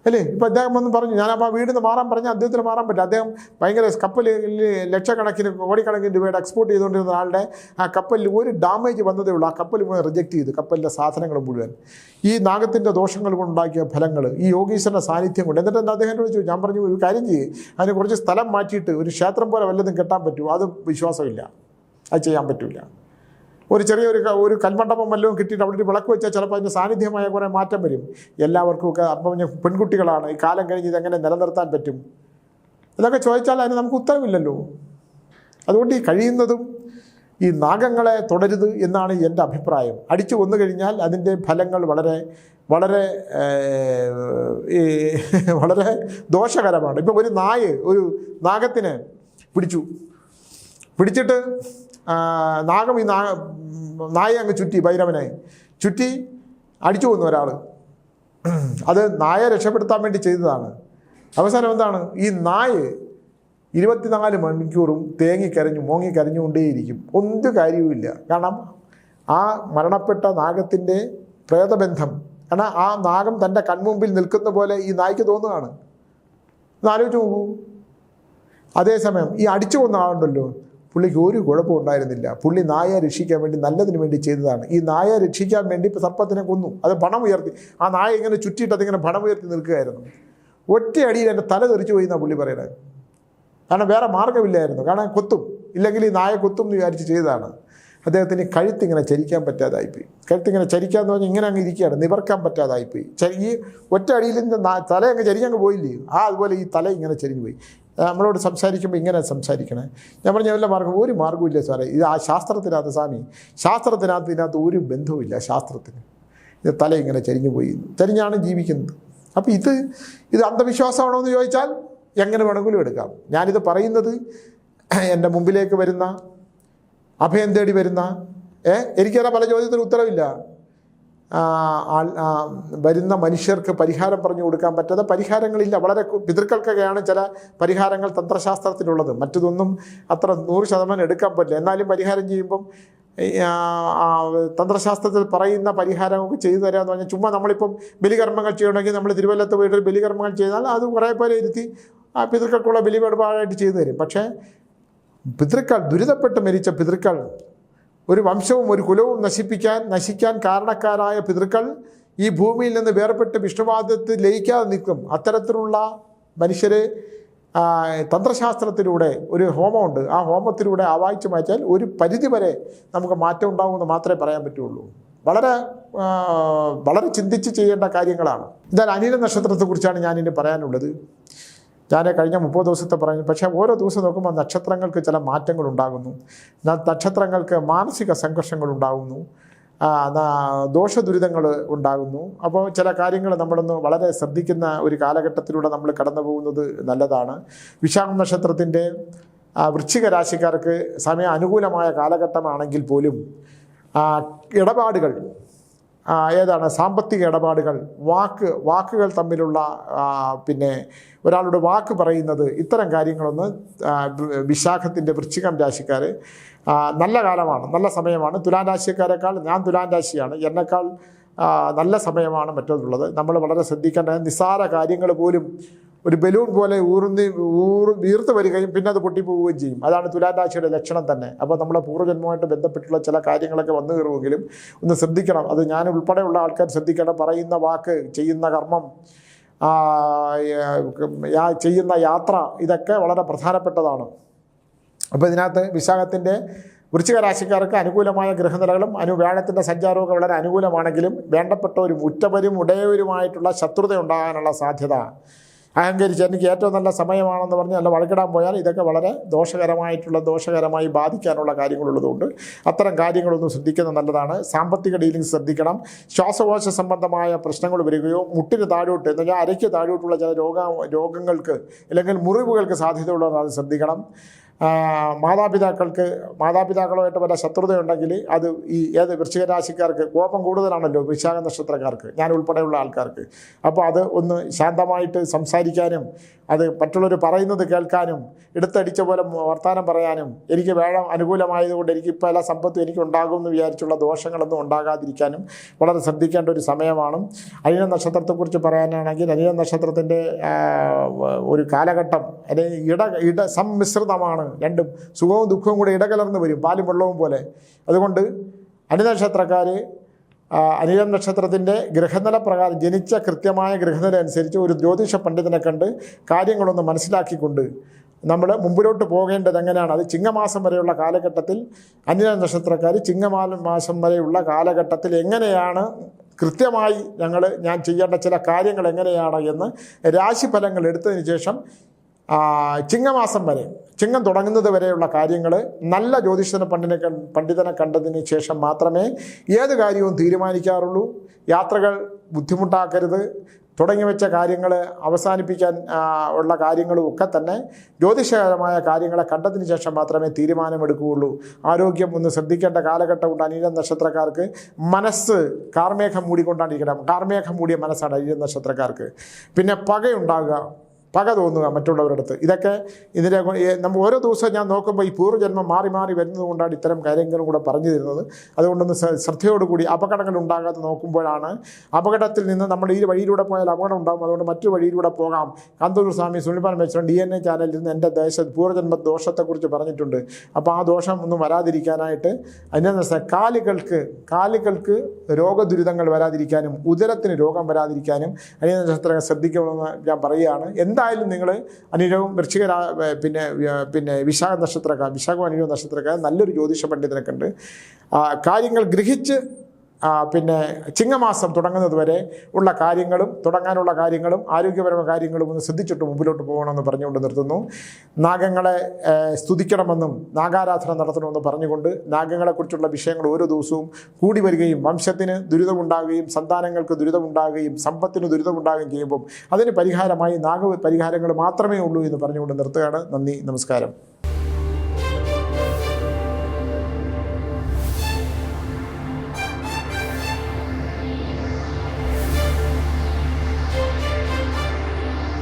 അല്ലേ? ഇപ്പോൾ അദ്ദേഹം വന്ന് പറഞ്ഞു, ഞാനപ്പോൾ ആ വീടിൽ നിന്ന് മാറാൻ പറഞ്ഞാൽ അദ്ദേഹത്തിന് മാറാൻ പറ്റില്ല. അദ്ദേഹം ഭയങ്കര കപ്പലിൽ ലക്ഷക്കണക്കിന് കോടിക്കണക്കിന് രൂപയുടെ എക്സ്പോർട്ട് ചെയ്തുകൊണ്ടിരുന്ന ആളുടെ ആ കപ്പലിൽ ഒരു ഡാമേജ് വന്നതേ ഉള്ളൂ. ആ കപ്പൽ മുഴുവൻ റിജക്റ്റ് ചെയ്ത്, കപ്പലിൻ്റെ സാധനങ്ങൾ മുഴുവൻ ഈ നാഗത്തിൻ്റെ ദോഷങ്ങൾ കൊണ്ടുണ്ടാക്കിയ ഫലങ്ങൾ, ഈ യോഗീശ്വരൻ്റെ സാന്നിധ്യം കൊണ്ട്. എന്നിട്ട് എൻ്റെ അദ്ദേഹം ചോദിച്ചു, ഞാൻ പറഞ്ഞു ഒരു കാര്യം ചെയ്യേ, അതിന് കുറച്ച് സ്ഥലം മാറ്റിയിട്ട് ഒരു ക്ഷേത്രം പോലെ വല്ലതും കെട്ടാൻ പറ്റുമോ? അത് വിശ്വാസമില്ല, അത് ചെയ്യാൻ പറ്റില്ല. ഒരു ചെറിയൊരു കൽമണ്ഡപം വല്ലതും കിട്ടിയിട്ട് അവിടെ ഒരു വിളക്ക് വെച്ചാൽ ചിലപ്പോൾ അതിൻ്റെ സാന്നിധ്യമായ കുറേ മാറ്റം വരും എല്ലാവർക്കും ഒക്കെ. അപ്പം പെൺകുട്ടികളാണ്, ഈ കാലം കഴിഞ്ഞ് ഇതെങ്ങനെ നിലനിർത്താൻ പറ്റും? ഇതൊക്കെ ചോദിച്ചാൽ അതിന് നമുക്ക് ഉത്തരവില്ലല്ലോ. അതുകൊണ്ട് ഈ കഴിയുന്നതും ഈ നാഗങ്ങളെ തുടരുത് എന്നാണ് എൻ്റെ അഭിപ്രായം. അടിച്ചു കൊന്നു കഴിഞ്ഞാൽ അതിൻ്റെ ഫലങ്ങൾ വളരെ വളരെ വളരെ ദോഷകരമാണ്. ഇപ്പം ഒരു നാഗത്തിനെ പിടിച്ചിട്ട് നാഗം ഈ നായ അങ്ങ് ചുറ്റി, ഭൈരവനായി ചുറ്റി അടിച്ചു കൊന്നു ഒരാൾ. അത് നായ രക്ഷപ്പെടുത്താൻ വേണ്ടി ചെയ്തതാണ്. അവസാനം എന്താണ്? ഈ നായ 24 മണിക്കൂറും മോങ്ങിക്കരഞ്ഞുകൊണ്ടേയിരിക്കും. ഒരു കാര്യവുമില്ല. കാരണം ആ മരണപ്പെട്ട നാഗത്തിൻ്റെ പ്രേതബന്ധം, കാരണം ആ നാഗം തൻ്റെ കൺമുമ്പിൽ നിൽക്കുന്ന പോലെ ഈ നായ്ക്ക് തോന്നുകയാണ്. എന്നാലോചിച്ച് നോക്കൂ. അതേസമയം ഈ അടിച്ചു കൊന്ന ആളുണ്ടല്ലോ, പുള്ളിക്ക് ഒരു കുഴപ്പവും ഉണ്ടായിരുന്നില്ല. പുള്ളി നായയെ രക്ഷിക്കാൻ വേണ്ടി, നല്ലതിന് വേണ്ടി ചെയ്തതാണ്. ഈ നായയെ രക്ഷിക്കാൻ വേണ്ടി സർപ്പത്തിനെ കൊന്നു. അത് പണം ഉയർത്തി, ആ നായ ഇങ്ങനെ ചുറ്റിയിട്ട് അതിങ്ങനെ പണം ഉയർത്തി നിൽക്കുകയായിരുന്നു. ഒറ്റ അടിയിൽ എൻ്റെ തല തെറിച്ചു പോയി എന്നാണ് പുള്ളി പറയുന്നത്. കാരണം വേറെ മാർഗ്ഗമില്ലായിരുന്നു. കാരണം കൊത്തും, ഇല്ലെങ്കിൽ ഈ നായ കൊത്തും എന്ന് വിചാരിച്ച് ചെയ്തതാണ്. അദ്ദേഹത്തിന് കഴുത്തിങ്ങനെ ചരിക്കാൻ പറ്റാതായിപ്പോയി. കഴുത്തിങ്ങനെ ചരിക്കാന്ന് പറഞ്ഞാൽ ഇങ്ങനെ അങ്ങ് ഇരിക്കുകയാണ്, നിവർക്കാൻ പറ്റാതായിപ്പോയി. ഈ ഒറ്റ അടിയിൽ തല അങ്ങ് ചരിഞ്ഞങ്ങ് പോയില്ലേ, അതുപോലെ ഈ തല ഇങ്ങനെ ചരിഞ്ഞു പോയി. നമ്മളോട് സംസാരിക്കുമ്പോൾ ഇങ്ങനെ സംസാരിക്കണേ. ഞാൻ പറഞ്ഞ വല്ല ഒരു മാർഗ്ഗമില്ല സാറേ, ഇത് ആ ശാസ്ത്രത്തിനകത്ത് സ്വാമി, ഇതിനകത്ത് ഒരു ബന്ധവുമില്ല ശാസ്ത്രത്തിന്. ഇത് തല ഇങ്ങനെ ചരിഞ്ഞു പോയി, ചരിഞ്ഞാണ് ജീവിക്കുന്നത്. അപ്പോൾ ഇത് അന്ധവിശ്വാസമാണോ എന്ന് ചോദിച്ചാൽ എങ്ങനെ വേണമെങ്കിലും എടുക്കാം. ഞാനിത് പറയുന്നത് എൻ്റെ മുമ്പിലേക്ക് വരുന്ന, അഭയം തേടി വരുന്ന, എനിക്കതിനെ പല ചോദ്യത്തിനും ഉത്തരവില്ല, വരുന്ന മനുഷ്യർക്ക് പരിഹാരം പറഞ്ഞു കൊടുക്കാൻ പറ്റാത്ത പരിഹാരങ്ങളില്ല. വളരെ പിതൃക്കൾക്കൊക്കെയാണ് ചില പരിഹാരങ്ങൾ തന്ത്രശാസ്ത്രത്തിലുള്ളത്. മറ്റതൊന്നും അത്ര 100% എടുക്കാൻ പറ്റില്ല. എന്നാലും പരിഹാരം ചെയ്യുമ്പം തന്ത്രശാസ്ത്രത്തിൽ പറയുന്ന പരിഹാരമൊക്കെ ചെയ്തു തരാമെന്ന് പറഞ്ഞാൽ, ചുമ്മാ നമ്മളിപ്പം ബലികർമ്മങ്ങൾ ചെയ്യണമെങ്കിൽ നമ്മൾ തിരുവല്ലത്ത് പോയിട്ട് ബലികർമ്മങ്ങൾ ചെയ്താൽ അത് കുറേ പേരെ ഇരുത്തി ആ പിതൃക്കൾക്കുള്ള ബലിപെടുപാടായിട്ട് ചെയ്തു തരും. പക്ഷേ ദുരിതപ്പെട്ട് മരിച്ച പിതൃക്കൾ, ഒരു വംശവും ഒരു കുലവും നശിക്കാൻ കാരണക്കാരായ പിതൃക്കൾ ഈ ഭൂമിയിൽ നിന്ന് വേർപെട്ട് വിഷ്ണുവാദത്തിൽ ലയിക്കാതെ നിൽക്കും. അത്തരത്തിലുള്ള മനുഷ്യരെ തന്ത്രശാസ്ത്രത്തിലൂടെ ഒരു ഹോമമുണ്ട്, ആ ഹോമത്തിലൂടെ ആവാഹിച്ച് മാറ്റിയാൽ ഒരു പരിധിവരെ നമുക്ക് മാറ്റം ഉണ്ടാകുമെന്ന് മാത്രമേ പറയാൻ പറ്റുള്ളൂ. വളരെ വളരെ ചിന്തിച്ച് ചെയ്യേണ്ട കാര്യങ്ങളാണ്. എന്നാൽ അനിഴ നക്ഷത്രത്തെക്കുറിച്ചാണ് ഞാനിനി പറയാനുള്ളത്. ഞാൻ കഴിഞ്ഞ 30 ദിവസത്തെ പറഞ്ഞു. പക്ഷേ ഓരോ ദിവസം നോക്കുമ്പോൾ നക്ഷത്രങ്ങൾക്ക് ചില മാറ്റങ്ങൾ ഉണ്ടാകുന്നു. നക്ഷത്രങ്ങൾക്ക് മാനസിക സംഘർഷങ്ങൾ ഉണ്ടാകുന്നു, ദോഷദുരിതങ്ങൾ ഉണ്ടാകുന്നു. അപ്പോൾ ചില കാര്യങ്ങൾ നമ്മളൊന്ന് വളരെ ശ്രദ്ധിക്കുന്ന ഒരു കാലഘട്ടത്തിലൂടെ നമ്മൾ കടന്നു പോകുന്നത് നല്ലതാണ്. വിശാഖം നക്ഷത്രത്തിൻ്റെ വൃശ്ചിക രാശിക്കാർക്ക് സമയം അനുകൂലമായ കാലഘട്ടമാണെങ്കിൽ പോലും ഇടപാടുകൾ, സാമ്പത്തിക ഇടപാടുകൾ, വാക്കുകൾ തമ്മിലുള്ള പിന്നെ ഒരാളുടെ വാക്ക് പറയുന്നത്, ഇത്തരം കാര്യങ്ങളൊന്ന് വിശാഖത്തിൻ്റെ വൃശ്ചികം രാശിക്കാർ നല്ല കാലമാണ്, നല്ല സമയമാണ്. തുലാം രാശിക്കാരെക്കാൾ, ഞാൻ തുലാം രാശിയാണ്, എന്നെക്കാൾ നല്ല സമയമാണ് മറ്റൊന്നുള്ളത്. നമ്മൾ വളരെ ശ്രദ്ധിക്കേണ്ട നിസ്സാര കാര്യങ്ങൾ പോലും ഒരു ബലൂൺ പോലെ വീർത്ത് വരികയും പിന്നെ അത് പൊട്ടിപ്പോവുകയും ചെയ്യും. അതാണ് തുലാം രാശിയുടെ ലക്ഷണം തന്നെ. അപ്പോൾ നമ്മുടെ പൂർവ്വജന്മമായിട്ട് ബന്ധപ്പെട്ടുള്ള ചില കാര്യങ്ങളൊക്കെ വന്നു കയറുമെങ്കിലും ഒന്ന് ശ്രദ്ധിക്കണം. അത് ഞാൻ ഉൾപ്പെടെയുള്ള ആൾക്കാർ ശ്രദ്ധിക്കണം. പറയുന്ന വാക്ക്, ചെയ്യുന്ന കർമ്മം, ചെയ്യുന്ന യാത്ര, ഇതൊക്കെ വളരെ പ്രധാനപ്പെട്ടതാണ്. അപ്പോൾ ഇതിനകത്ത് വിശാഖത്തിൻ്റെ വൃശ്ചിക രാശിക്കാർക്ക് അനുകൂലമായ ഗ്രഹനിലകളും വ്യാഴത്തിൻ്റെ സഞ്ചാരമൊക്കെ വളരെ അനുകൂലമാണെങ്കിലും വേണ്ടപ്പെട്ടവരും ഉറ്റവരും ഉടയവരുമായിട്ടുള്ള ശത്രുത ഉണ്ടാകാനുള്ള സാധ്യത അഹങ്കരിച്ച് എനിക്ക് ഏറ്റവും നല്ല സമയമാണെന്ന് പറഞ്ഞ് നല്ല വഴക്കിടാൻ പോയാൽ ഇതൊക്കെ വളരെ ദോഷകരമായി ബാധിക്കാനുള്ള കാര്യങ്ങളുള്ളതുകൊണ്ട് അത്തരം കാര്യങ്ങളൊന്നും ശ്രദ്ധിക്കുന്നത് നല്ലതാണ്. സാമ്പത്തിക ഡീലിങ്സ് ശ്രദ്ധിക്കണം. ശ്വാസകോശ സംബന്ധമായ പ്രശ്നങ്ങൾ വരികയോ മുട്ടിന് താഴോട്ട് എന്ന് പറഞ്ഞാൽ അരയ്ക്ക് താഴോട്ടുള്ള ചില രോഗങ്ങൾക്ക് അല്ലെങ്കിൽ മുറിവുകൾക്ക് സാധ്യതയുള്ളവർ ശ്രദ്ധിക്കണം. മാതാപിതാക്കളുമായിട്ട് വല്ല ശത്രുതയുണ്ടെങ്കിൽ അത് ഏത് വൃശ്ചിക രാശിക്കാർക്ക് കോപം കൂടുതലാണല്ലോ, വിശാഖ നക്ഷത്രക്കാർക്ക്, ഞാൻ ഉൾപ്പെടെയുള്ള ആൾക്കാർക്ക്. അപ്പോൾ അത് ഒന്ന് ശാന്തമായിട്ട് സംസാരിക്കാനും അത് മറ്റുള്ളവർ പറയുന്നത് കേൾക്കാനും എടുത്തടിച്ച പോലെ വർത്തമാനം പറയാനും എനിക്ക് വേണം അനുകൂലമായതുകൊണ്ട് എനിക്കിപ്പോൾ എല്ലാ സമ്പത്തും എനിക്കുണ്ടാകുമെന്ന് വിചാരിച്ചുള്ള ദോഷങ്ങളൊന്നും ഉണ്ടാകാതിരിക്കാനും വളരെ ശ്രദ്ധിക്കേണ്ട ഒരു സമയമാണ്. അനിഴ നക്ഷത്രത്തെക്കുറിച്ച് പറയാനാണെങ്കിൽ അനിഴ നക്ഷത്രത്തിൻ്റെ ഒരു കാലഘട്ടം സമ്മിശ്രിതമാണ്. രണ്ടും സുഖവും ദുഃഖവും കൂടെ ഇടകലർന്ന് വരും, പാലും വെള്ളവും പോലെ. അതുകൊണ്ട് അനിഴ നക്ഷത്രക്കാർ അനിഴം നക്ഷത്രത്തിൻ്റെ ഗ്രഹനില പ്രകാരം ജനിച്ച കൃത്യമായ ഗ്രഹനില അനുസരിച്ച് ഒരു ജ്യോതിഷ പണ്ഡിതനെ കണ്ട് കാര്യങ്ങളൊന്ന് മനസ്സിലാക്കിക്കൊണ്ട് നമ്മൾ മുമ്പിലോട്ട് പോകേണ്ടത് എങ്ങനെയാണ്. അത് ചിങ്ങമാസം വരെയുള്ള കാലഘട്ടത്തിൽ അനിഴ നക്ഷത്രക്കാർ ചിങ്ങമാസം വരെയുള്ള കാലഘട്ടത്തിൽ എങ്ങനെയാണ് കൃത്യമായി ഞാൻ ചെയ്യേണ്ട ചില കാര്യങ്ങൾ എങ്ങനെയാണ് എന്ന് രാശിഫലങ്ങൾ എടുത്തതിന് ശേഷം ചിങ്ങമാസം വരെ, ചിങ്ങം തുടങ്ങുന്നത് വരെയുള്ള കാര്യങ്ങൾ നല്ല ജ്യോതിഷ പണ്ഡിതനെ കണ്ടതിന് ശേഷം മാത്രമേ ഏത് കാര്യവും തീരുമാനിക്കാറുള്ളൂ. യാത്രകൾ ബുദ്ധിമുട്ടാക്കരുത്. തുടങ്ങി വെച്ച കാര്യങ്ങൾ അവസാനിപ്പിക്കാൻ ഉള്ള കാര്യങ്ങളും ഒക്കെ തന്നെ ജ്യോതിഷകരമായ കാര്യങ്ങളെ കണ്ടതിന് ശേഷം മാത്രമേ തീരുമാനമെടുക്കുകയുള്ളൂ. ആരോഗ്യം ഒന്ന് ശ്രദ്ധിക്കേണ്ട കാലഘട്ടമുണ്ട് അനിഴ നക്ഷത്രക്കാർക്ക്. മനസ്സ് കാർമേഘം മൂടിക്കൊണ്ടാണ്ടിരിക്കണം. കാർമേഘം മൂടിയ മനസ്സാണ് അനിഴ നക്ഷത്രക്കാർക്ക്. പിന്നെ പകയുണ്ടാകുക, പക തോന്നുക മറ്റുള്ളവരുടെ അടുത്ത്. ഇതൊക്കെ നമ്മൾ ഓരോ ദിവസവും ഞാൻ നോക്കുമ്പോൾ ഈ പൂർവ്വജന്മം മാറി മാറി വരുന്നത് കൊണ്ടാണ് ഇത്തരം കാര്യങ്ങളും കൂടെ പറഞ്ഞു തരുന്നത്. അതുകൊണ്ടൊന്ന് ശ്രദ്ധയോടുകൂടി അപകടങ്ങൾ ഉണ്ടാകാതെ നോക്കുമ്പോഴാണ് അപകടത്തിൽ നിന്ന് നമ്മൾ ഈ വഴിയിലൂടെ പോയാൽ അപകടം ഉണ്ടാകും. അതുകൊണ്ട് മറ്റു വഴിയിലൂടെ പോകാം. കാന്തൂർ സ്വാമി സുനിൽപാൻ മേശ്വരൻ DNA ചാനലിൽ നിന്ന് എൻ്റെ പൂർവ്വജന്മ ദോഷത്തെക്കുറിച്ച് പറഞ്ഞിട്ടുണ്ട്. അപ്പോൾ ആ ദോഷം ഒന്നും വരാതിരിക്കാനായിട്ട് അതിൻ്റെ കാലുകൾക്ക് രോഗദുരിതങ്ങൾ വരാതിരിക്കാനും ഉദരത്തിന് രോഗം വരാതിരിക്കാനും അതിനെ നക്ഷത്രം ശ്രദ്ധിക്കണമെന്ന് ഞാൻ പറയുകയാണ്. എന്തായാലും നിങ്ങൾ അനിഴവും പിന്നെ വിശാഖ വിശാഖവും അനിഴവും നക്ഷത്രക്കാർ നല്ലൊരു ജ്യോതിഷ പണ്ഡിതനെ കണ്ട് കാര്യങ്ങൾ ഗ്രഹിച്ച് ചിങ്ങമാസം തുടങ്ങുന്നത് വരെ ഉള്ള കാര്യങ്ങളും തുടങ്ങാനുള്ള കാര്യങ്ങളും ആരോഗ്യപരമായ കാര്യങ്ങളും ഒന്ന് ശ്രദ്ധിച്ചിട്ട് മുമ്പിലോട്ട് പോകണമെന്ന് പറഞ്ഞുകൊണ്ട് നിർത്തുന്നു. നാഗങ്ങളെ സ്തുതിക്കണമെന്നും നാഗാരാധന നടത്തണമെന്നും പറഞ്ഞുകൊണ്ട് നാഗങ്ങളെക്കുറിച്ചുള്ള വിഷയങ്ങൾ ഓരോ ദിവസവും കൂടി വരികയും വംശത്തിന് ദുരിതമുണ്ടാകുകയും സന്താനങ്ങൾക്ക് ദുരിതമുണ്ടാകുകയും സമ്പത്തിന് ദുരിതമുണ്ടാകുകയും ചെയ്യുമ്പോൾ അതിന് പരിഹാരമായി നാഗ പരിഹാരങ്ങൾ മാത്രമേ ഉള്ളൂ എന്ന് പറഞ്ഞുകൊണ്ട് നിർത്തുകയാണ്. നന്ദി, നമസ്കാരം.